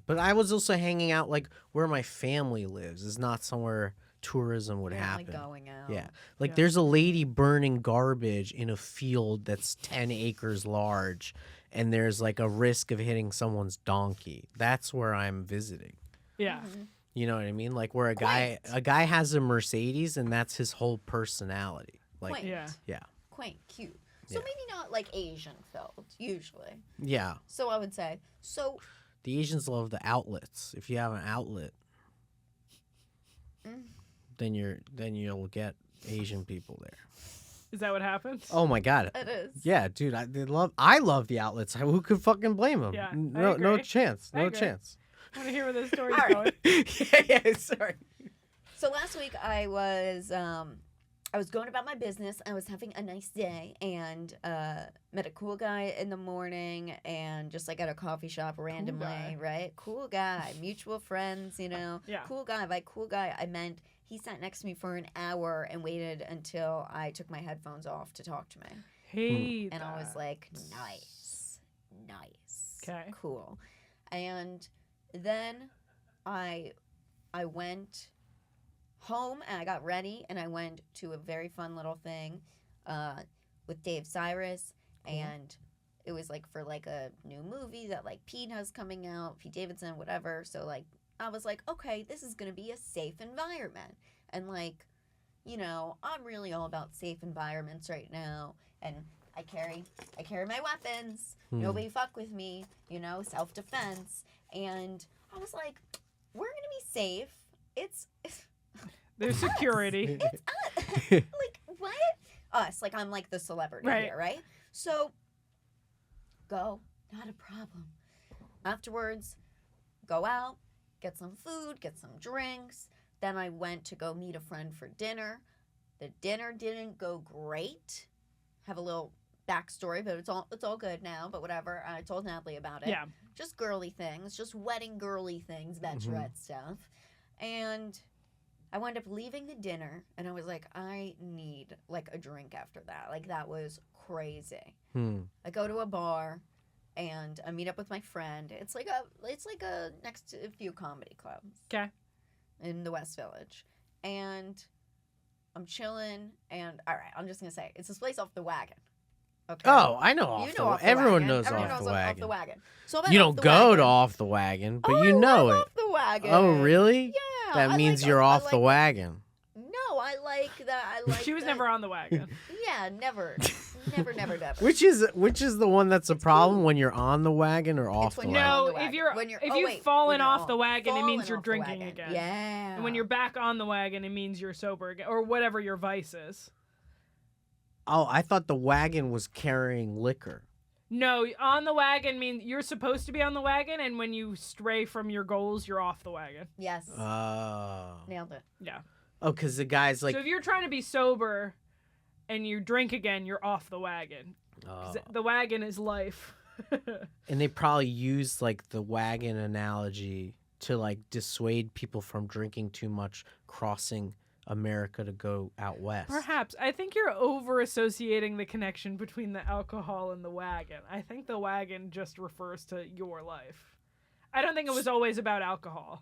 S1: But I was also hanging out like where my family lives. Is not somewhere tourism would
S3: You're not,
S1: happen.
S3: like going out.
S1: Yeah. Like
S2: Yeah.
S1: there's a lady burning garbage in a field that's 10 acres large, and there's like a risk of hitting someone's donkey. That's where I'm visiting.
S2: Yeah.
S3: Mhm.
S1: You know what I mean? Like where a
S3: Quaint.
S1: guy has a Mercedes and that's his whole personality. Like
S3: Quaint.
S2: Yeah.
S3: Quaint, cute. So
S1: Yeah.
S3: maybe not like Asian filled, usually.
S1: yeah.
S3: So I would say. So
S1: The Asians love the outlets. If you have an outlet,
S3: Mm.
S1: then you'll get Asian people there.
S2: Is that what happens?
S1: Oh my god.
S3: it is.
S1: Yeah, dude, I love the outlets. Who could fucking blame them?
S2: Yeah, I
S1: no
S2: agree.
S1: chance.
S2: I
S1: No
S2: agree.
S1: chance.
S2: I want to hear where this story's
S3: All right.
S2: going.
S1: yeah, sorry.
S3: So last week I was going about my business. I was having a nice day and met a cool guy in the morning and just like at a coffee shop randomly,
S2: guy.
S3: right? Cool guy, mutual friends,
S2: Yeah.
S3: Cool guy. By cool guy, I meant he sat next to me for an hour and waited until I took my headphones off to talk to me.
S2: Hate
S3: And I was
S2: that.
S3: like, nice.
S2: 'Kay.
S3: Cool. And then I went home and I got ready and I went to a very fun little thing with Dave Cyrus and it was like for like a new movie that like Pete has coming out, Pete Davidson, whatever. So like I was like, okay, this is gonna be a safe environment. And like, I'm really all about safe environments right now. And I carry my weapons. Nobody fuck with me, self-defense. And I was like, we're gonna be safe. It's
S2: There's security.
S3: it's us. Like what? Us. Like I'm like the celebrity
S2: Right.
S3: here, right? So go, not a problem. Afterwards, go out, get some food, get some drinks. Then I went to go meet a friend for dinner. The dinner didn't go great. Have a little backstory, but it's all good now. But whatever. I told Natalie about it.
S2: Yeah.
S3: Just girly things, just wedding girly things, bachelorette stuff. And I wound up leaving the dinner, and I was like, I need like a drink after that. Like that was crazy. I go to a bar, and I meet up with my friend. It's like a next to a few comedy clubs.
S2: 'Kay.
S3: In the West Village, and I'm chilling. And all right, I'm just gonna say it's this place off the Wagon. Okay.
S1: Oh, I know off
S3: You
S1: the Everyone
S3: Wagon.
S1: knows
S3: Everyone
S1: off
S3: knows
S1: the wagon.
S3: off the wagon. So I'm
S1: You
S3: at
S1: don't
S3: off the
S1: go
S3: wagon.
S1: to off the wagon, but
S3: Oh,
S1: you
S3: I
S1: know
S3: love
S1: it.
S3: Off the wagon.
S1: Oh, really?
S3: Yeah.
S1: That
S3: I
S1: means
S3: like-
S1: you're
S3: I
S1: off the
S3: like-
S1: wagon.
S3: No, I like that. I like.
S2: She was
S3: that-
S2: never on the wagon.
S3: Yeah, never, never, never.
S1: Which is the one that's a problem when you're on the wagon or off
S3: when
S1: the
S3: you're
S1: wagon?
S3: on
S2: No,
S3: the
S2: if
S3: wagon.
S2: you're
S3: When you're-
S2: if
S3: oh,
S2: you've
S3: wait,
S2: fallen
S3: when you're
S2: off the wagon, it means
S3: fallen
S2: you're
S3: off the
S2: drinking
S3: wagon.
S2: again.
S3: Yeah.
S2: And when you're back on the wagon, it means you're sober again, or whatever your vice is.
S1: Oh, I thought the wagon was carrying liquor.
S2: No, on the wagon means you're supposed to be on the wagon, and when you stray from your goals, you're off the wagon.
S3: Yes.
S1: Oh.
S3: Nailed it.
S2: Yeah.
S1: Oh, because the guy's like,
S2: So if you're trying to be sober and you drink again, you're off the wagon.
S1: oh.
S2: 'Cause the wagon is life.
S1: And they probably used like the wagon analogy to like dissuade people from drinking too much, crossing America to go out west.
S2: Perhaps. I think you're over associating the connection between the alcohol and the wagon. I think the wagon just refers to your life. I don't think it was always about alcohol.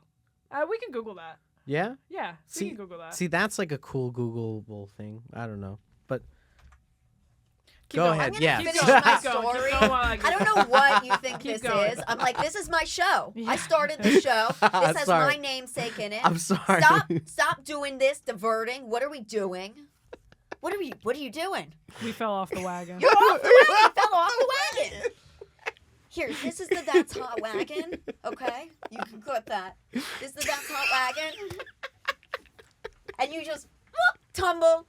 S2: We can Google that.
S1: Yeah.
S2: Yeah,
S1: See-
S2: we can Google that.
S1: See, that's like a cool Googleable thing. I don't know, but
S2: Keep
S1: go
S2: going.
S1: ahead.
S3: I'm gonna
S1: Yeah.
S3: finish
S2: Keep
S3: my
S2: going, keep going,
S3: story.
S2: keep going while
S3: I don't
S2: Google.
S3: know what you think
S2: Keep
S3: this
S2: going.
S3: is. I'm like, this is my show.
S2: Yeah.
S3: I started the show. This has
S1: Sorry.
S3: my namesake in it.
S1: I'm sorry.
S3: Stop doing this, diverting. What are we doing? What are you doing?
S2: We fell off the wagon.
S3: You're off the wagon. You fell off the wagon. Here, this is the That's Hot wagon. Okay? You can clip that. This is the That's Hot wagon. And you just tumble,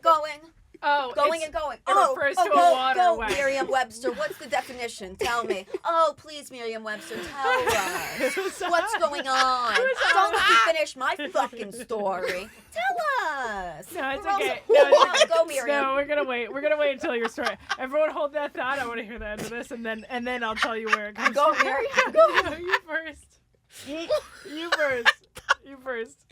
S3: going.
S2: Going
S3: And going.
S2: it refers to a
S3: go,
S2: water
S3: go,
S2: wagon.
S3: Merriam-Webster. What's the definition? Tell me. Oh, please, Merriam-Webster, tell us. What's going on? Don't let me finish my fucking story. Tell us.
S2: No, it's
S3: We're also-
S2: okay. No, it's okay.
S3: Go, Miriam.
S2: No, we're gonna wait. We're gonna wait until your story. Everyone, hold that thought. I want to hear the end of this, and then I'll tell you where it comes
S3: Go,
S2: from.
S3: Miriam. Go.
S2: No, you first. You first. You first.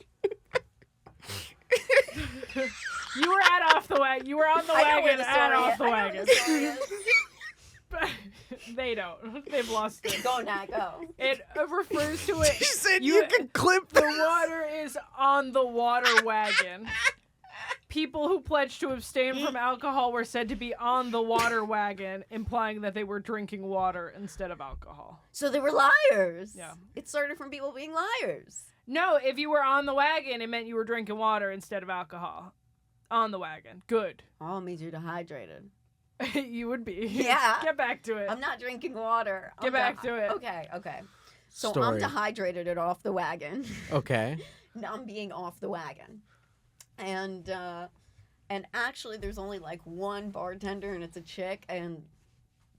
S2: You were at off the wagon. You were on the
S3: I know where
S2: wagon
S3: the
S2: at
S3: story
S2: off
S3: is.
S2: the
S3: I know
S2: wagon.
S3: where the story is.
S2: But they don't. They've lost it.
S3: Go, Nat, go.
S2: It refers to it.
S1: She said
S2: You-
S1: you can clip
S2: The water is on the water wagon. People who pledged to abstain from alcohol were said to be on the water wagon, implying that they were drinking water instead of alcohol.
S3: So they were liars.
S2: Yeah.
S3: It started from people being liars.
S2: No, if you were on the wagon, it meant you were drinking water instead of alcohol. On the wagon. Good.
S3: Oh, it means you're dehydrated.
S2: You would be.
S3: Yeah.
S2: Get back to it.
S3: I'm not drinking water.
S2: Get back to it.
S3: Okay. So
S1: Story.
S3: I'm dehydrated and off the wagon.
S1: Okay.
S3: Now I'm being off the wagon. And actually there's only like one bartender and it's a chick, and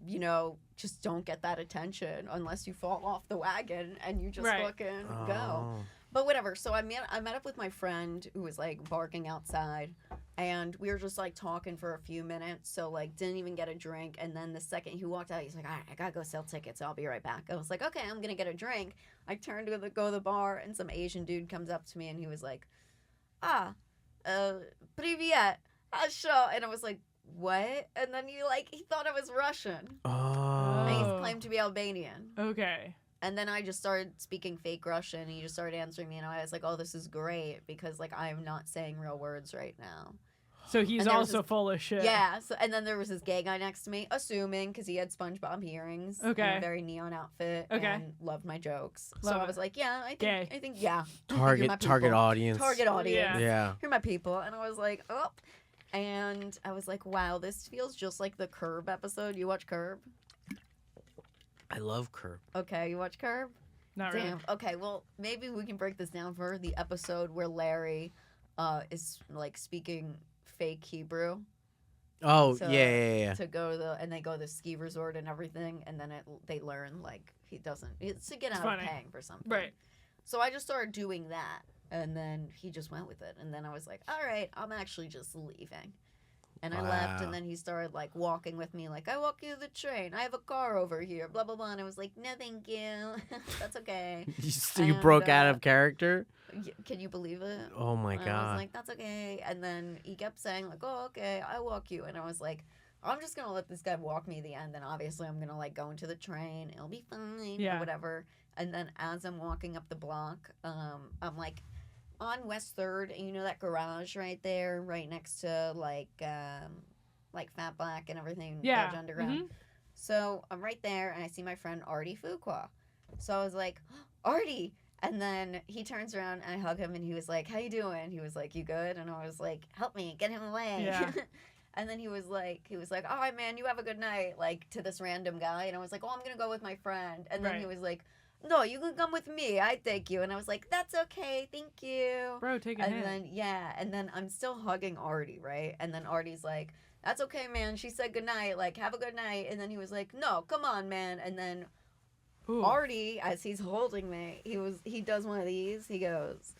S3: you know, just don't get that attention unless you fall off the wagon and you just
S2: Right.
S3: fucking go.
S1: Oh.
S3: But whatever. So I met up with my friend who was like barking outside, and we were just like talking for a few minutes. So like didn't even get a drink. And then the second he walked out, he's like, "All right, I gotta go sell tickets. I'll be right back." I was like, "Okay, I'm gonna get a drink." I turned to go to the bar, and some Asian dude comes up to me and he was like, "Привет, show." And I was like, "What?" And then he thought I was Russian.
S1: Oh.
S3: And
S2: Oh.
S3: he claimed to be Albanian.
S2: Okay.
S3: And then I just started speaking fake Russian, and he just started answering me, and I was like, "Oh, this is great," because like I am not saying real words right now.
S2: So he's
S3: And there was
S2: also
S3: this-
S2: full of shit.
S3: Yeah. So and then there was this gay guy next to me, assuming because he had SpongeBob earrings, and
S2: Okay.
S3: a very neon outfit,
S2: Okay.
S3: and loved my jokes. So
S2: Love
S3: I
S2: it.
S3: was like, "Yeah, I think,
S2: Gay.
S3: yeah, You're my
S1: Target
S3: people.
S1: audience.
S3: Target audience,
S1: Yeah.
S3: You're my people." And I was like, "Oh," and I was like, "Wow, this feels just like the Curb episode. You watch Curb?
S1: I love Curb.
S3: Okay, you watch Curb?
S2: Not really.
S3: Damn. Okay, well, maybe we can break this down for the episode where Larry is like speaking fake Hebrew
S1: Oh,
S3: So-
S1: yeah.
S3: to go to they go to the ski resort and everything, and then they learn like he doesn't. It's to get
S2: It's
S3: out
S2: funny.
S3: of paying for something.
S2: Right.
S3: So I just started doing that, and then he just went with it, and then I was like, all right, I'm actually just leaving. And I left,
S1: Wow.
S3: and then he started like walking with me, like I walk you to the train. I have a car over here, blah blah blah. And I was like, no, thank you, that's okay.
S1: You
S3: And,
S1: broke out of character?
S3: Can you believe it?
S1: Oh my
S3: And I was
S1: god.
S3: like, that's okay. And then he kept saying like, oh okay, I walk you. And I was like, I'm just gonna let this guy walk me to the end. And obviously I'm gonna like go into the train. It'll be fine
S2: Yeah.
S3: or whatever. And then as I'm walking up the block, I'm like on West 3rd, and you know that garage right there, right next to like Fat Black and everything,
S2: Yeah.
S3: Dodge Underground. So I'm right there, and I see my friend Artie Fuqua. So I was like, Artie. And then he turns around and I hug him and he was like, how you doing? He was like, you good? And I was like, help me, get him away.
S2: Yeah.
S3: And then he was like, all right, man, you have a good night, like to this random guy. And I was like, oh, I'm going to go with my friend. And then he was like, no, you can come with me. I take you. And I was like, that's okay. Thank you.
S2: Bro, take a
S3: And
S2: hit.
S3: then, and then I'm still hugging Artie, right? And then Artie's like, that's okay, man. She said good night. Like, have a good night. And then he was like, no, come on, man. And then
S2: Ooh.
S3: Artie, as he's holding me, he does one of these. He goes,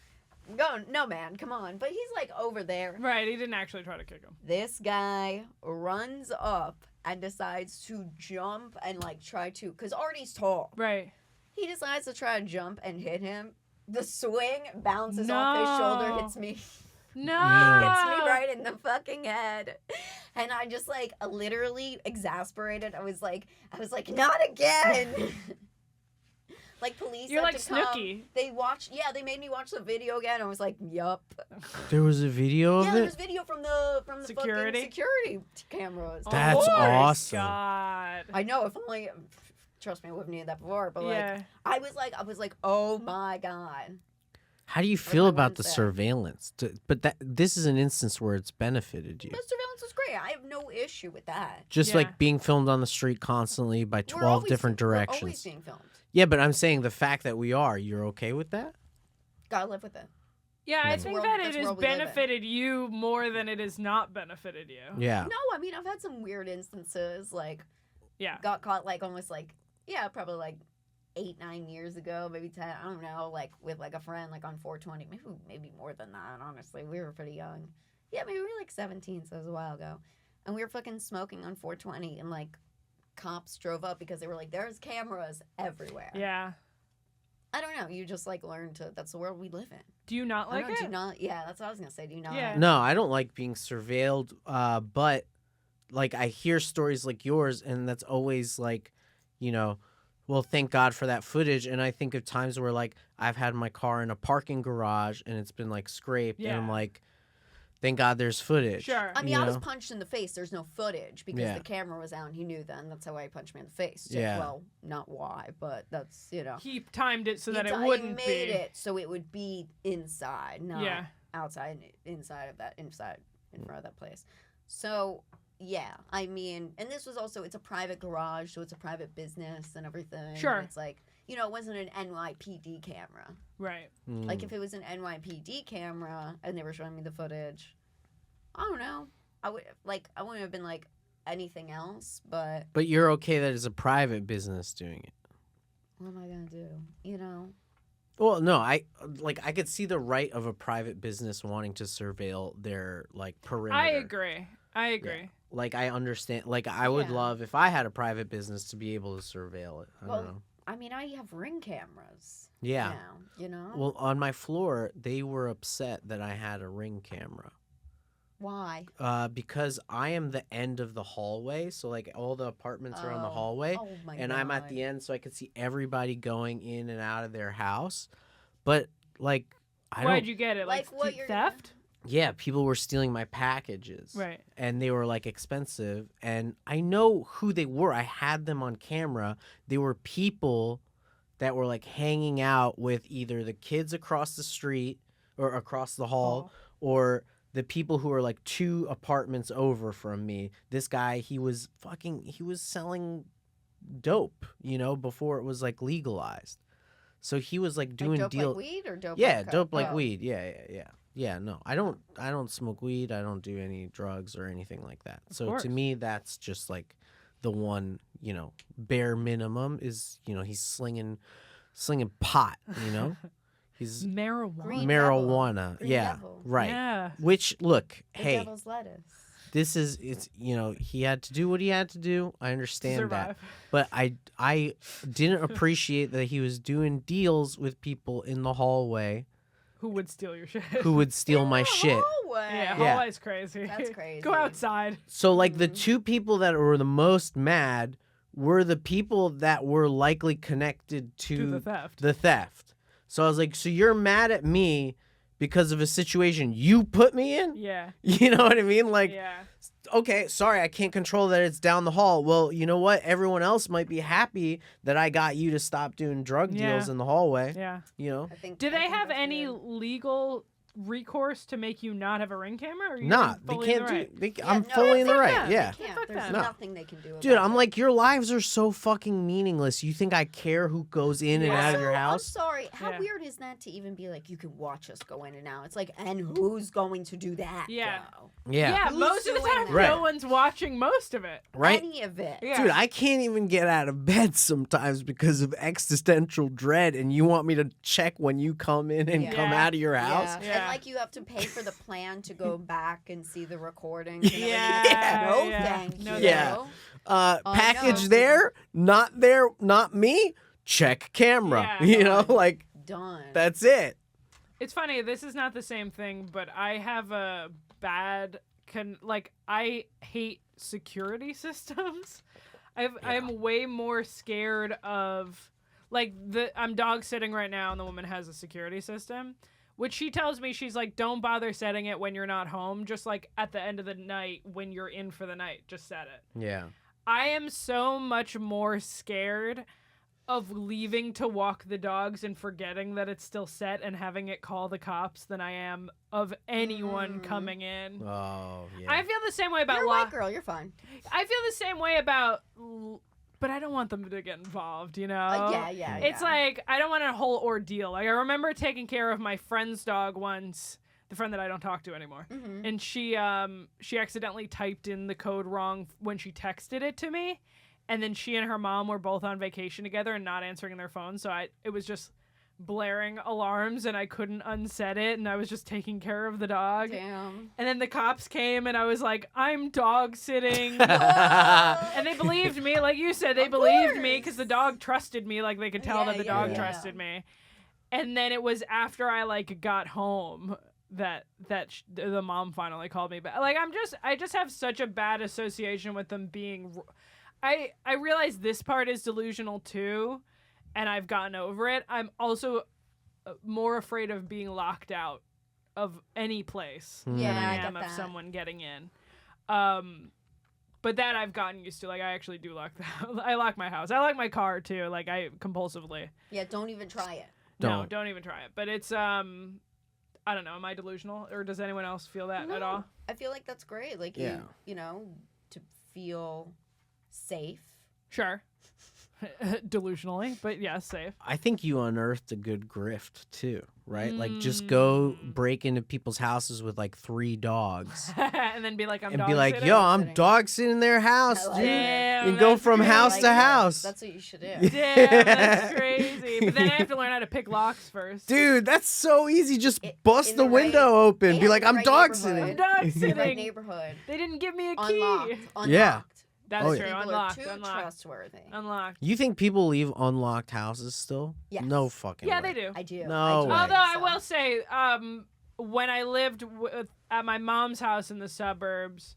S3: no, man, come on. But he's like over there.
S2: Right, he didn't actually try to kick him.
S3: This guy runs up and decides to jump and like try to, because Artie's tall.
S2: Right.
S3: He decides to try to jump and hit him. The swing bounces off his shoulder, hits me.
S2: No.
S3: Hits me right in the fucking head. And I just like literally exasperated. I was like, not again. Like police.
S2: You're
S3: had
S2: like
S3: to come.
S2: Snooki.
S3: They made me watch the video again. I was like, yup.
S1: There was a video of
S3: Yeah,
S1: it?
S3: there was video from the
S2: Security?
S3: fucking security cameras.
S1: That's
S2: Oh my
S1: awesome.
S2: God.
S3: I know, if only trust me, I wouldn't need that before, but like
S2: Yeah.
S3: I was like, oh my God.
S1: How do you feel
S3: my
S1: about the
S3: Wednesday?
S1: surveillance? But this is an instance where it's benefited you.
S3: The surveillance was great. I have no issue with that.
S1: Just
S2: Yeah.
S1: like being filmed on the street constantly by 12 different
S3: We're always
S1: directions.
S3: being filmed.
S1: Yeah, but I'm saying the fact that you're okay with that?
S3: Gotta live with it.
S2: Yeah, I
S1: That's
S2: think
S3: world-
S2: that
S3: that's
S2: it has
S3: world we live in.
S2: benefited you more than it has not benefited you.
S1: Yeah.
S3: No, I mean I've had some weird instances, like
S2: Yeah.
S3: got caught like almost like probably like 8-9 years ago, maybe 10, I don't know, like with like a friend like on 420, maybe more than that, honestly. We were pretty young. Yeah, maybe we were like 17, so it was a while ago. And we were fucking smoking on 420 and like cops drove up because they were like, there's cameras everywhere.
S2: Yeah.
S3: I don't know. You just like learn to, that's the world we live in.
S2: Do you not like
S3: I don't,
S2: it?
S3: do you not, yeah, that's what I was going to say. Do you not?
S2: Yeah.
S1: No, I don't like being surveilled, but like I hear stories like yours and that's always like, well, thank God for that footage. And I think of times where like I've had my car in a parking garage and it's been like scraped and I'm
S2: Yeah.
S1: like, thank God there's footage.
S2: Sure.
S3: I mean,
S1: you
S3: I was
S1: know?
S3: punched in the face. There's no footage because
S1: Yeah.
S3: the camera was out and he knew then. That's how he punched me in the face. So,
S1: Yeah.
S3: well, not why, but that's,
S2: He timed it so that it
S3: He
S2: wouldn't
S3: made
S2: be.
S3: it so it would be inside, not
S2: Yeah.
S3: outside, inside in front of that place. So, yeah, I mean, and this was also, it's a private garage, so it's a private business and everything.
S2: Sure.
S3: And it's like, it wasn't an NYPD camera.
S2: Right.
S3: Like, if it was an NYPD camera and they were showing me the footage, I don't know. I wouldn't have been like anything else, but
S1: But you're okay that it's a private business doing it.
S3: what am I gonna do?
S1: Well, no, I could see the right of a private business wanting to surveil their like perimeter.
S2: I agree.
S1: Like I understand. Like I would
S3: Yeah.
S1: love if I had a private business to be able to surveil it. I
S3: Well,
S1: don't know.
S3: I mean, I have Ring cameras
S1: Yeah.
S3: now.
S1: Well, on my floor, they were upset that I had a Ring camera.
S3: Why?
S1: Because I am the end of the hallway, so like all the apartments are on the
S3: Oh.
S1: hallway,
S3: Oh my
S1: and
S3: God.
S1: I'm at the end, so I could see everybody going in and out of their house. But like, I
S2: Why'd
S1: don't.
S2: you get it?
S3: Like what you're gonna-
S2: theft?
S1: Yeah, people were stealing my packages.
S2: Right.
S1: And they were like expensive. And I know who they were. I had them on camera. They were people that were like hanging out with either the kids across the street or across the hall or the people who were like 2 apartments over from me. This guy, he was selling dope, before it was like legalized. So he was like doing
S3: dope
S1: deal.
S3: like weed or dope
S1: Yeah,
S3: like coke?
S1: dope like
S3: Oh.
S1: weed. Yeah, no. I don't smoke weed. I don't do any drugs or anything like that. So
S2: course.
S1: to me that's just like the one, bare minimum is, he's slinging pot, He's
S2: Marijuana.
S3: Green
S1: marijuana.
S3: Green
S1: yeah.
S3: devil.
S1: Right.
S2: Yeah.
S1: Which look,
S3: The
S1: hey,
S3: devil's lettuce.
S1: it's he had to do what he had to do. I understand that.
S2: Survive.
S1: But I didn't appreciate that he was doing deals with people in the hallway
S2: Who would steal your shit?
S1: who would steal my shit.
S3: Hallway.
S2: Yeah,
S1: Yeah.
S2: hallway's crazy.
S3: That's crazy.
S2: Go outside.
S1: So like the 2 people that were the most mad were the people that were likely connected
S2: To the theft.
S1: the theft. So I was like, so you're mad at me because of a situation you put me in.
S2: Yeah.
S1: You know what I mean? Like,
S2: Yeah.
S1: okay, sorry, I can't control that it's down the hall. Well, you know what? Everyone else might be happy that I got you to stop doing drug deals in the hallway.
S2: Yeah.
S1: You know?
S2: Do they have any legal recourse to make you not have a Ring camera? Or are you
S1: Nah, they
S2: fully
S1: can't
S2: in the right?
S1: do. I'm fully in the right. Yeah.
S3: Yeah,
S2: Fuck
S3: there's
S2: that.
S1: No.
S3: nothing they can do about
S1: Dude, I'm
S3: it.
S1: like, your lives are so fucking meaningless. You think I care who goes in and out of your
S3: Also,
S1: house?
S3: I'm sorry. How
S2: Yeah.
S3: weird is that to even be like, you can watch us go in and out? It's like, and who's going to do that?
S2: Yeah.
S3: Though?
S1: Yeah.
S2: Yeah, most of the
S3: doing
S2: time,
S3: that?
S1: Right.
S2: no one's watching most of it.
S1: Right?
S3: Any of it.
S2: Yeah.
S1: Dude, I can't even get out of bed sometimes because of existential dread, and you want me to check when you come in and
S3: Yeah.
S1: come
S2: Yeah.
S1: out of your house?
S3: Yeah.
S2: Yeah.
S3: And like you have to pay for the plan to go back and see the recordings. And
S2: Yeah,
S3: everything. No,
S2: yeah.
S3: thank
S2: No,
S3: you.
S1: Yeah. Package
S3: no.
S1: there, not me. Check camera.
S2: Yeah.
S1: You know, like
S3: Done.
S1: that's it.
S2: It's funny. This is not the same thing, but I have a bad I hate security systems. I'm way more scared of I'm dog sitting right now, and the woman has a security system, which she tells me, she's like, don't bother setting it when you're not home. Just like at the end of the night when you're in for the night, just set it.
S1: Yeah.
S2: I am so much more scared of leaving to walk the dogs and forgetting that it's still set and having it call the cops than I am of anyone coming in.
S1: Oh, yeah.
S2: I feel the same way about
S3: You're a white girl. You're fine.
S2: I feel the same way about, but I don't want them to get involved, you know?
S3: Yeah.
S2: It's like, I don't want a whole ordeal. Like, I remember taking care of my friend's dog once, the friend that I don't talk to anymore.
S3: Mm-hmm.
S2: And she accidentally typed in the code wrong when she texted it to me. And then she and her mom were both on vacation together and not answering their phone. So it was just blaring alarms and I couldn't unset it. And I was just taking care of the dog.
S3: Damn.
S2: And then the cops came and I was like, I'm dog sitting. And they believed me. Like you said, they believed me because the dog trusted me. Like they could tell that the dog trusted me. And then it was after I got home that the mom finally called me back. Like I just have such a bad association with them being... I realize this part is delusional too, and I've gotten over it. I'm also more afraid of being locked out of any place than I am of someone getting in. But that I've gotten used to. Like I actually do lock the house. I lock my house. I lock my car too. Like I compulsively.
S3: Yeah, don't even try it.
S2: No, don't even try it. But it's I don't know. Am I delusional, or does anyone else feel that at all?
S3: I feel like that's great. Like you know, to feel safe.
S2: Sure. Delusionally, but yeah, safe.
S1: I think you unearthed a good grift too, right? Like just go break into people's houses with 3 dogs
S2: And then be like, I'm
S1: and
S2: dog
S1: be like,
S2: sitting.
S1: yo, I'm dog sitting in their house,
S3: I like
S1: dude.
S3: it.
S2: Damn,
S1: And go
S2: that's
S1: from
S2: crazy.
S1: house to house.
S3: That's what you should do.
S2: Damn, that's crazy. But then I have to learn how to pick locks first.
S1: Dude, that's so easy. Just
S3: In
S1: bust
S3: the
S1: the window open. Be
S3: in
S1: like,
S3: the
S1: I'm
S3: right
S1: dog
S3: neighborhood.
S1: sitting.
S2: I'm dog
S3: The
S2: sitting.
S3: right neighborhood.
S2: They didn't give me a key.
S3: Unlocked.
S1: Yeah.
S2: That's
S1: Oh,
S2: true.
S1: yeah.
S3: People
S2: Unlocked.
S3: are too
S2: Unlocked.
S3: trustworthy.
S2: Unlocked.
S1: You think people leave unlocked houses still?
S3: Yes.
S1: No fucking
S2: Yeah,
S1: way.
S2: they do.
S3: I do.
S1: No
S3: I do
S1: way.
S2: Although I
S3: so.
S2: will say, when I lived at my mom's house in the suburbs,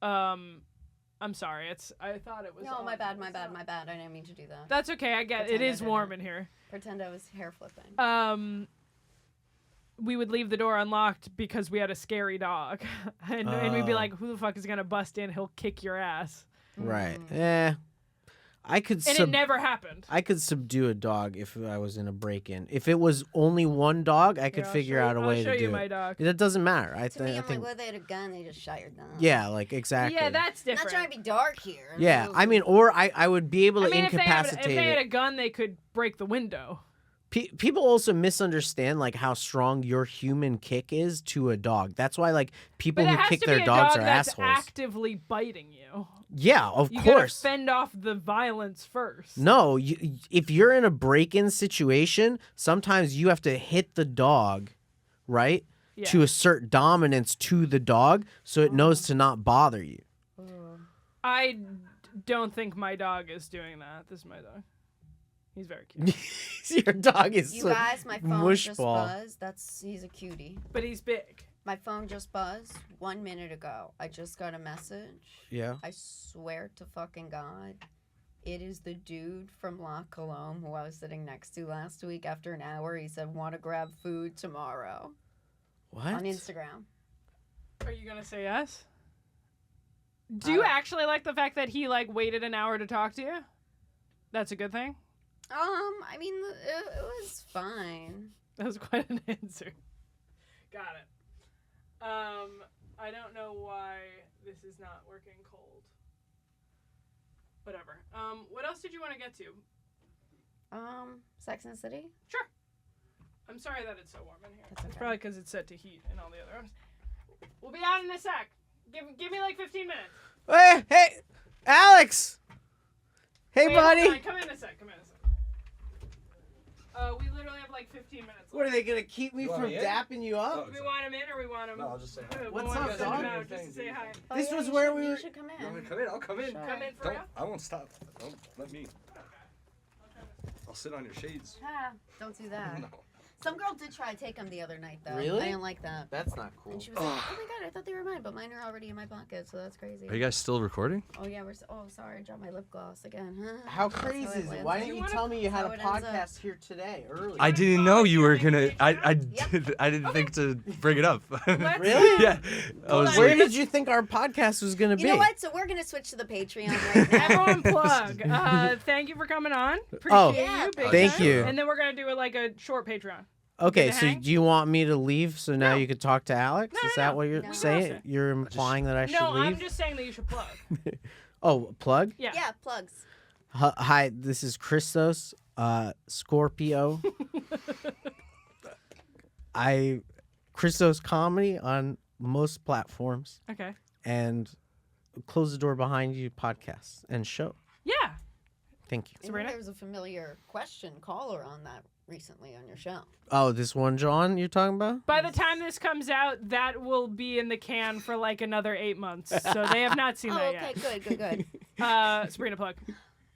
S2: I'm sorry. I thought it was.
S3: No,
S2: on.
S3: my bad. I didn't mean to do that.
S2: That's okay. I get it. It
S3: Pretend I
S2: is
S3: didn't.
S2: warm in here.
S3: Pretend I was hair flipping.
S2: We would leave the door unlocked because we had a scary dog, and we'd be
S1: Oh.
S2: like, "Who the fuck is gonna bust in? He'll kick your ass."
S1: Right. I could
S2: And it never happened.
S1: I could subdue a dog if I was in a break-in. If it was only one dog, I could
S2: Here, I'll
S1: figure
S2: show
S1: out a way
S2: I'll show
S1: to
S2: you
S1: do
S2: my
S1: it.
S2: dog.
S1: That doesn't matter. I
S3: To me, I'm
S1: think
S3: like, well, they had a gun. They just shot your gun.
S1: yeah, exactly.
S2: Yeah, that's
S3: I'm
S2: different.
S3: not trying to be dark here.
S1: Yeah, I mean, or I would be able to
S2: I mean, if
S1: incapacitate
S2: they had
S1: it.
S2: a gun, they could break the window.
S1: People also misunderstand how strong your human kick is to a dog. That's why people
S2: But it
S1: who
S2: has
S1: kick
S2: to
S1: their
S2: be a
S1: dogs
S2: dog
S1: are
S2: that's
S1: assholes.
S2: actively biting you.
S1: Yeah, of
S2: You
S1: course.
S2: gotta fend off the violence first.
S1: No, if you're in a break-in situation, sometimes you have to hit the dog, right?
S2: Yeah.
S1: To assert dominance to the dog so it knows to not bother you.
S2: I don't think my dog is doing that. This is my dog. He's very cute.
S1: Your dog is
S3: You
S1: so
S3: guys, my phone
S1: mush
S3: just
S1: ball.
S3: buzzed. He's a cutie.
S2: But he's big.
S3: My phone just buzzed 1 minute ago. I just got a message.
S1: Yeah.
S3: I swear to fucking God, it is the dude from La Colombe who I was sitting next to last week. After an hour, he said, "Want to grab food tomorrow?"
S1: What?
S3: on Instagram.
S2: Are you gonna say yes? Do you actually like the fact that he like waited an hour to talk to you? That's a good thing.
S3: I mean, it was fine.
S2: That was quite an answer. Got it. I don't know why this is not working cold. Whatever. What else did you want to get to?
S3: Sex and the City?
S2: Sure. I'm sorry that it's so warm in here.
S3: That's
S2: It's
S3: okay.
S2: probably because it's set to heat and all the other ones. We'll be out in a sec. Give me like 15 minutes.
S1: Hey, Alex. Hey,
S2: Wait,
S1: buddy.
S2: hold on. Come in a sec. We literally have like 15 minutes.
S1: What are they gonna keep me
S4: You want
S1: from
S4: me in?
S1: dapping you up?
S2: Do we want him in or we want him?
S4: No, I'll just say hi.
S2: We
S1: What's
S2: want
S1: up,
S2: him to send him
S1: dog?
S2: out just to say hi.
S3: Oh,
S1: This
S3: yeah,
S1: was
S3: you
S1: where
S3: should-
S1: we
S3: you
S1: were-
S3: should come
S4: You want me
S3: in.
S4: to come in? I'll come in.
S3: Sure.
S2: Come in for
S4: Don't,
S2: real?
S4: I won't stop. Don't let me. I'll sit on your shades.
S3: Ah, don't do that.
S4: No.
S3: Some girl did try to take them the other night, though.
S1: Really?
S3: I didn't like that.
S1: That's not cool.
S3: And she was like, oh my god, I thought they were mine, but mine are already in my pocket, so that's crazy.
S4: Are you guys still recording?
S3: Oh, yeah, oh, sorry, I dropped my lip gloss again.
S1: How
S3: That's
S1: crazy
S3: how
S1: is it?
S3: lands.
S1: Why
S2: You
S1: didn't you
S2: wanna-
S1: tell me you had
S3: That's
S1: a
S3: how it ends up.
S1: podcast here today, early?
S4: I didn't know you were gonna. I didn't think to bring it up.
S2: Let's-
S1: Really?
S4: Yeah. I was
S1: Where
S4: like,
S1: did you think our podcast was gonna be?
S3: You know what? So we're going to switch to the Patreon right now.
S2: Everyone plug. Thank you for coming on. Appreciate
S1: Oh,
S2: you. Big
S1: thank
S2: time.
S1: you.
S2: And then we're going to do like a short Patreon.
S1: Okay,
S2: Good to
S1: so
S2: hang?
S1: do you want me to leave so now
S2: No.
S1: you could talk to Alex?
S2: No,
S1: Is
S2: no,
S1: that
S2: no.
S1: what you're
S3: No.
S1: saying? You're implying that I should
S2: No, I'm
S1: leave?
S2: just saying that you should plug.
S1: Oh, plug?
S2: Yeah.
S3: Yeah, plugs.
S1: Hi, this is Christos, Scorpio. Christos comedy on most platforms,
S2: Okay.
S1: and Close the Door Behind You podcast and show.
S2: Yeah.
S1: Thank you.
S3: I think
S2: Sabrina?
S3: there was a familiar question caller on that recently on your show.
S1: Oh, this one, John, you're talking about?
S2: By the time this comes out, that will be in the can for like another 8 months. So they have not seen
S3: Oh,
S2: that
S3: okay, good.
S2: yet. Sabrina, plug.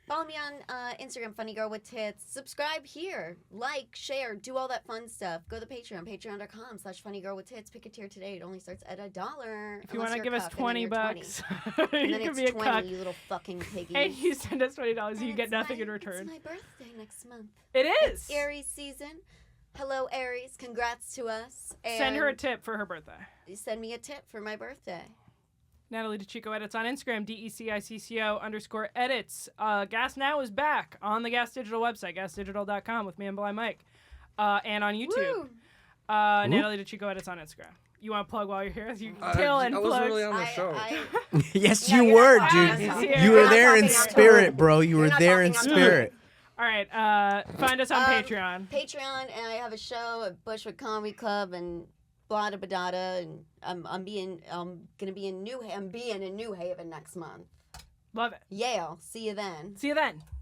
S3: Follow me on Instagram, Funny Girl with Tits. Subscribe here. Like, share, do all that fun stuff. Go to Patreon, patreon.com/Funny Girl with Tits. Pick a tier today. It only starts at $1.
S2: If you want to give us 20 bucks,
S3: And
S2: you
S3: then
S2: can
S3: it's
S2: be a
S3: 20,
S2: cuck.
S3: you little fucking piggies.
S2: And you send us $20, you
S3: And
S2: get
S3: it's
S2: nothing in
S3: my-
S2: return.
S3: It's my birthday next month.
S2: It
S3: It's
S2: is.
S3: Aries season. Hello, Aries. Congrats to us. And
S2: Send her a tip for her birthday.
S3: send me a tip for my birthday.
S2: Natalie DeCicco edits on Instagram, DECICCO_edits. Gas Now is back on the Gas Digital website, gasdigital.com with me and Blind Mike. And on YouTube.
S3: Woo!
S2: Natalie DeCicco edits on Instagram. You want to plug while you're here? You can kill and
S4: I wasn't
S2: plugs.
S4: really on the show.
S1: Yes,
S3: No,
S1: you
S3: you're
S1: were,
S3: not
S1: dude.
S3: talking, I'm
S2: talking.
S1: You
S2: You're
S1: were
S2: not
S1: there in
S3: talking, I'm
S1: spirit,
S3: talking.
S1: bro. You were
S3: not
S1: there in
S3: talking, I'm
S1: spirit.
S2: All right. Find us on Patreon.
S3: Patreon, and I have a show at Bushwick Comedy Club and Blada Badada, and I'm being in New Haven next month.
S2: Love it.
S3: Yale. See you then.
S2: See you then.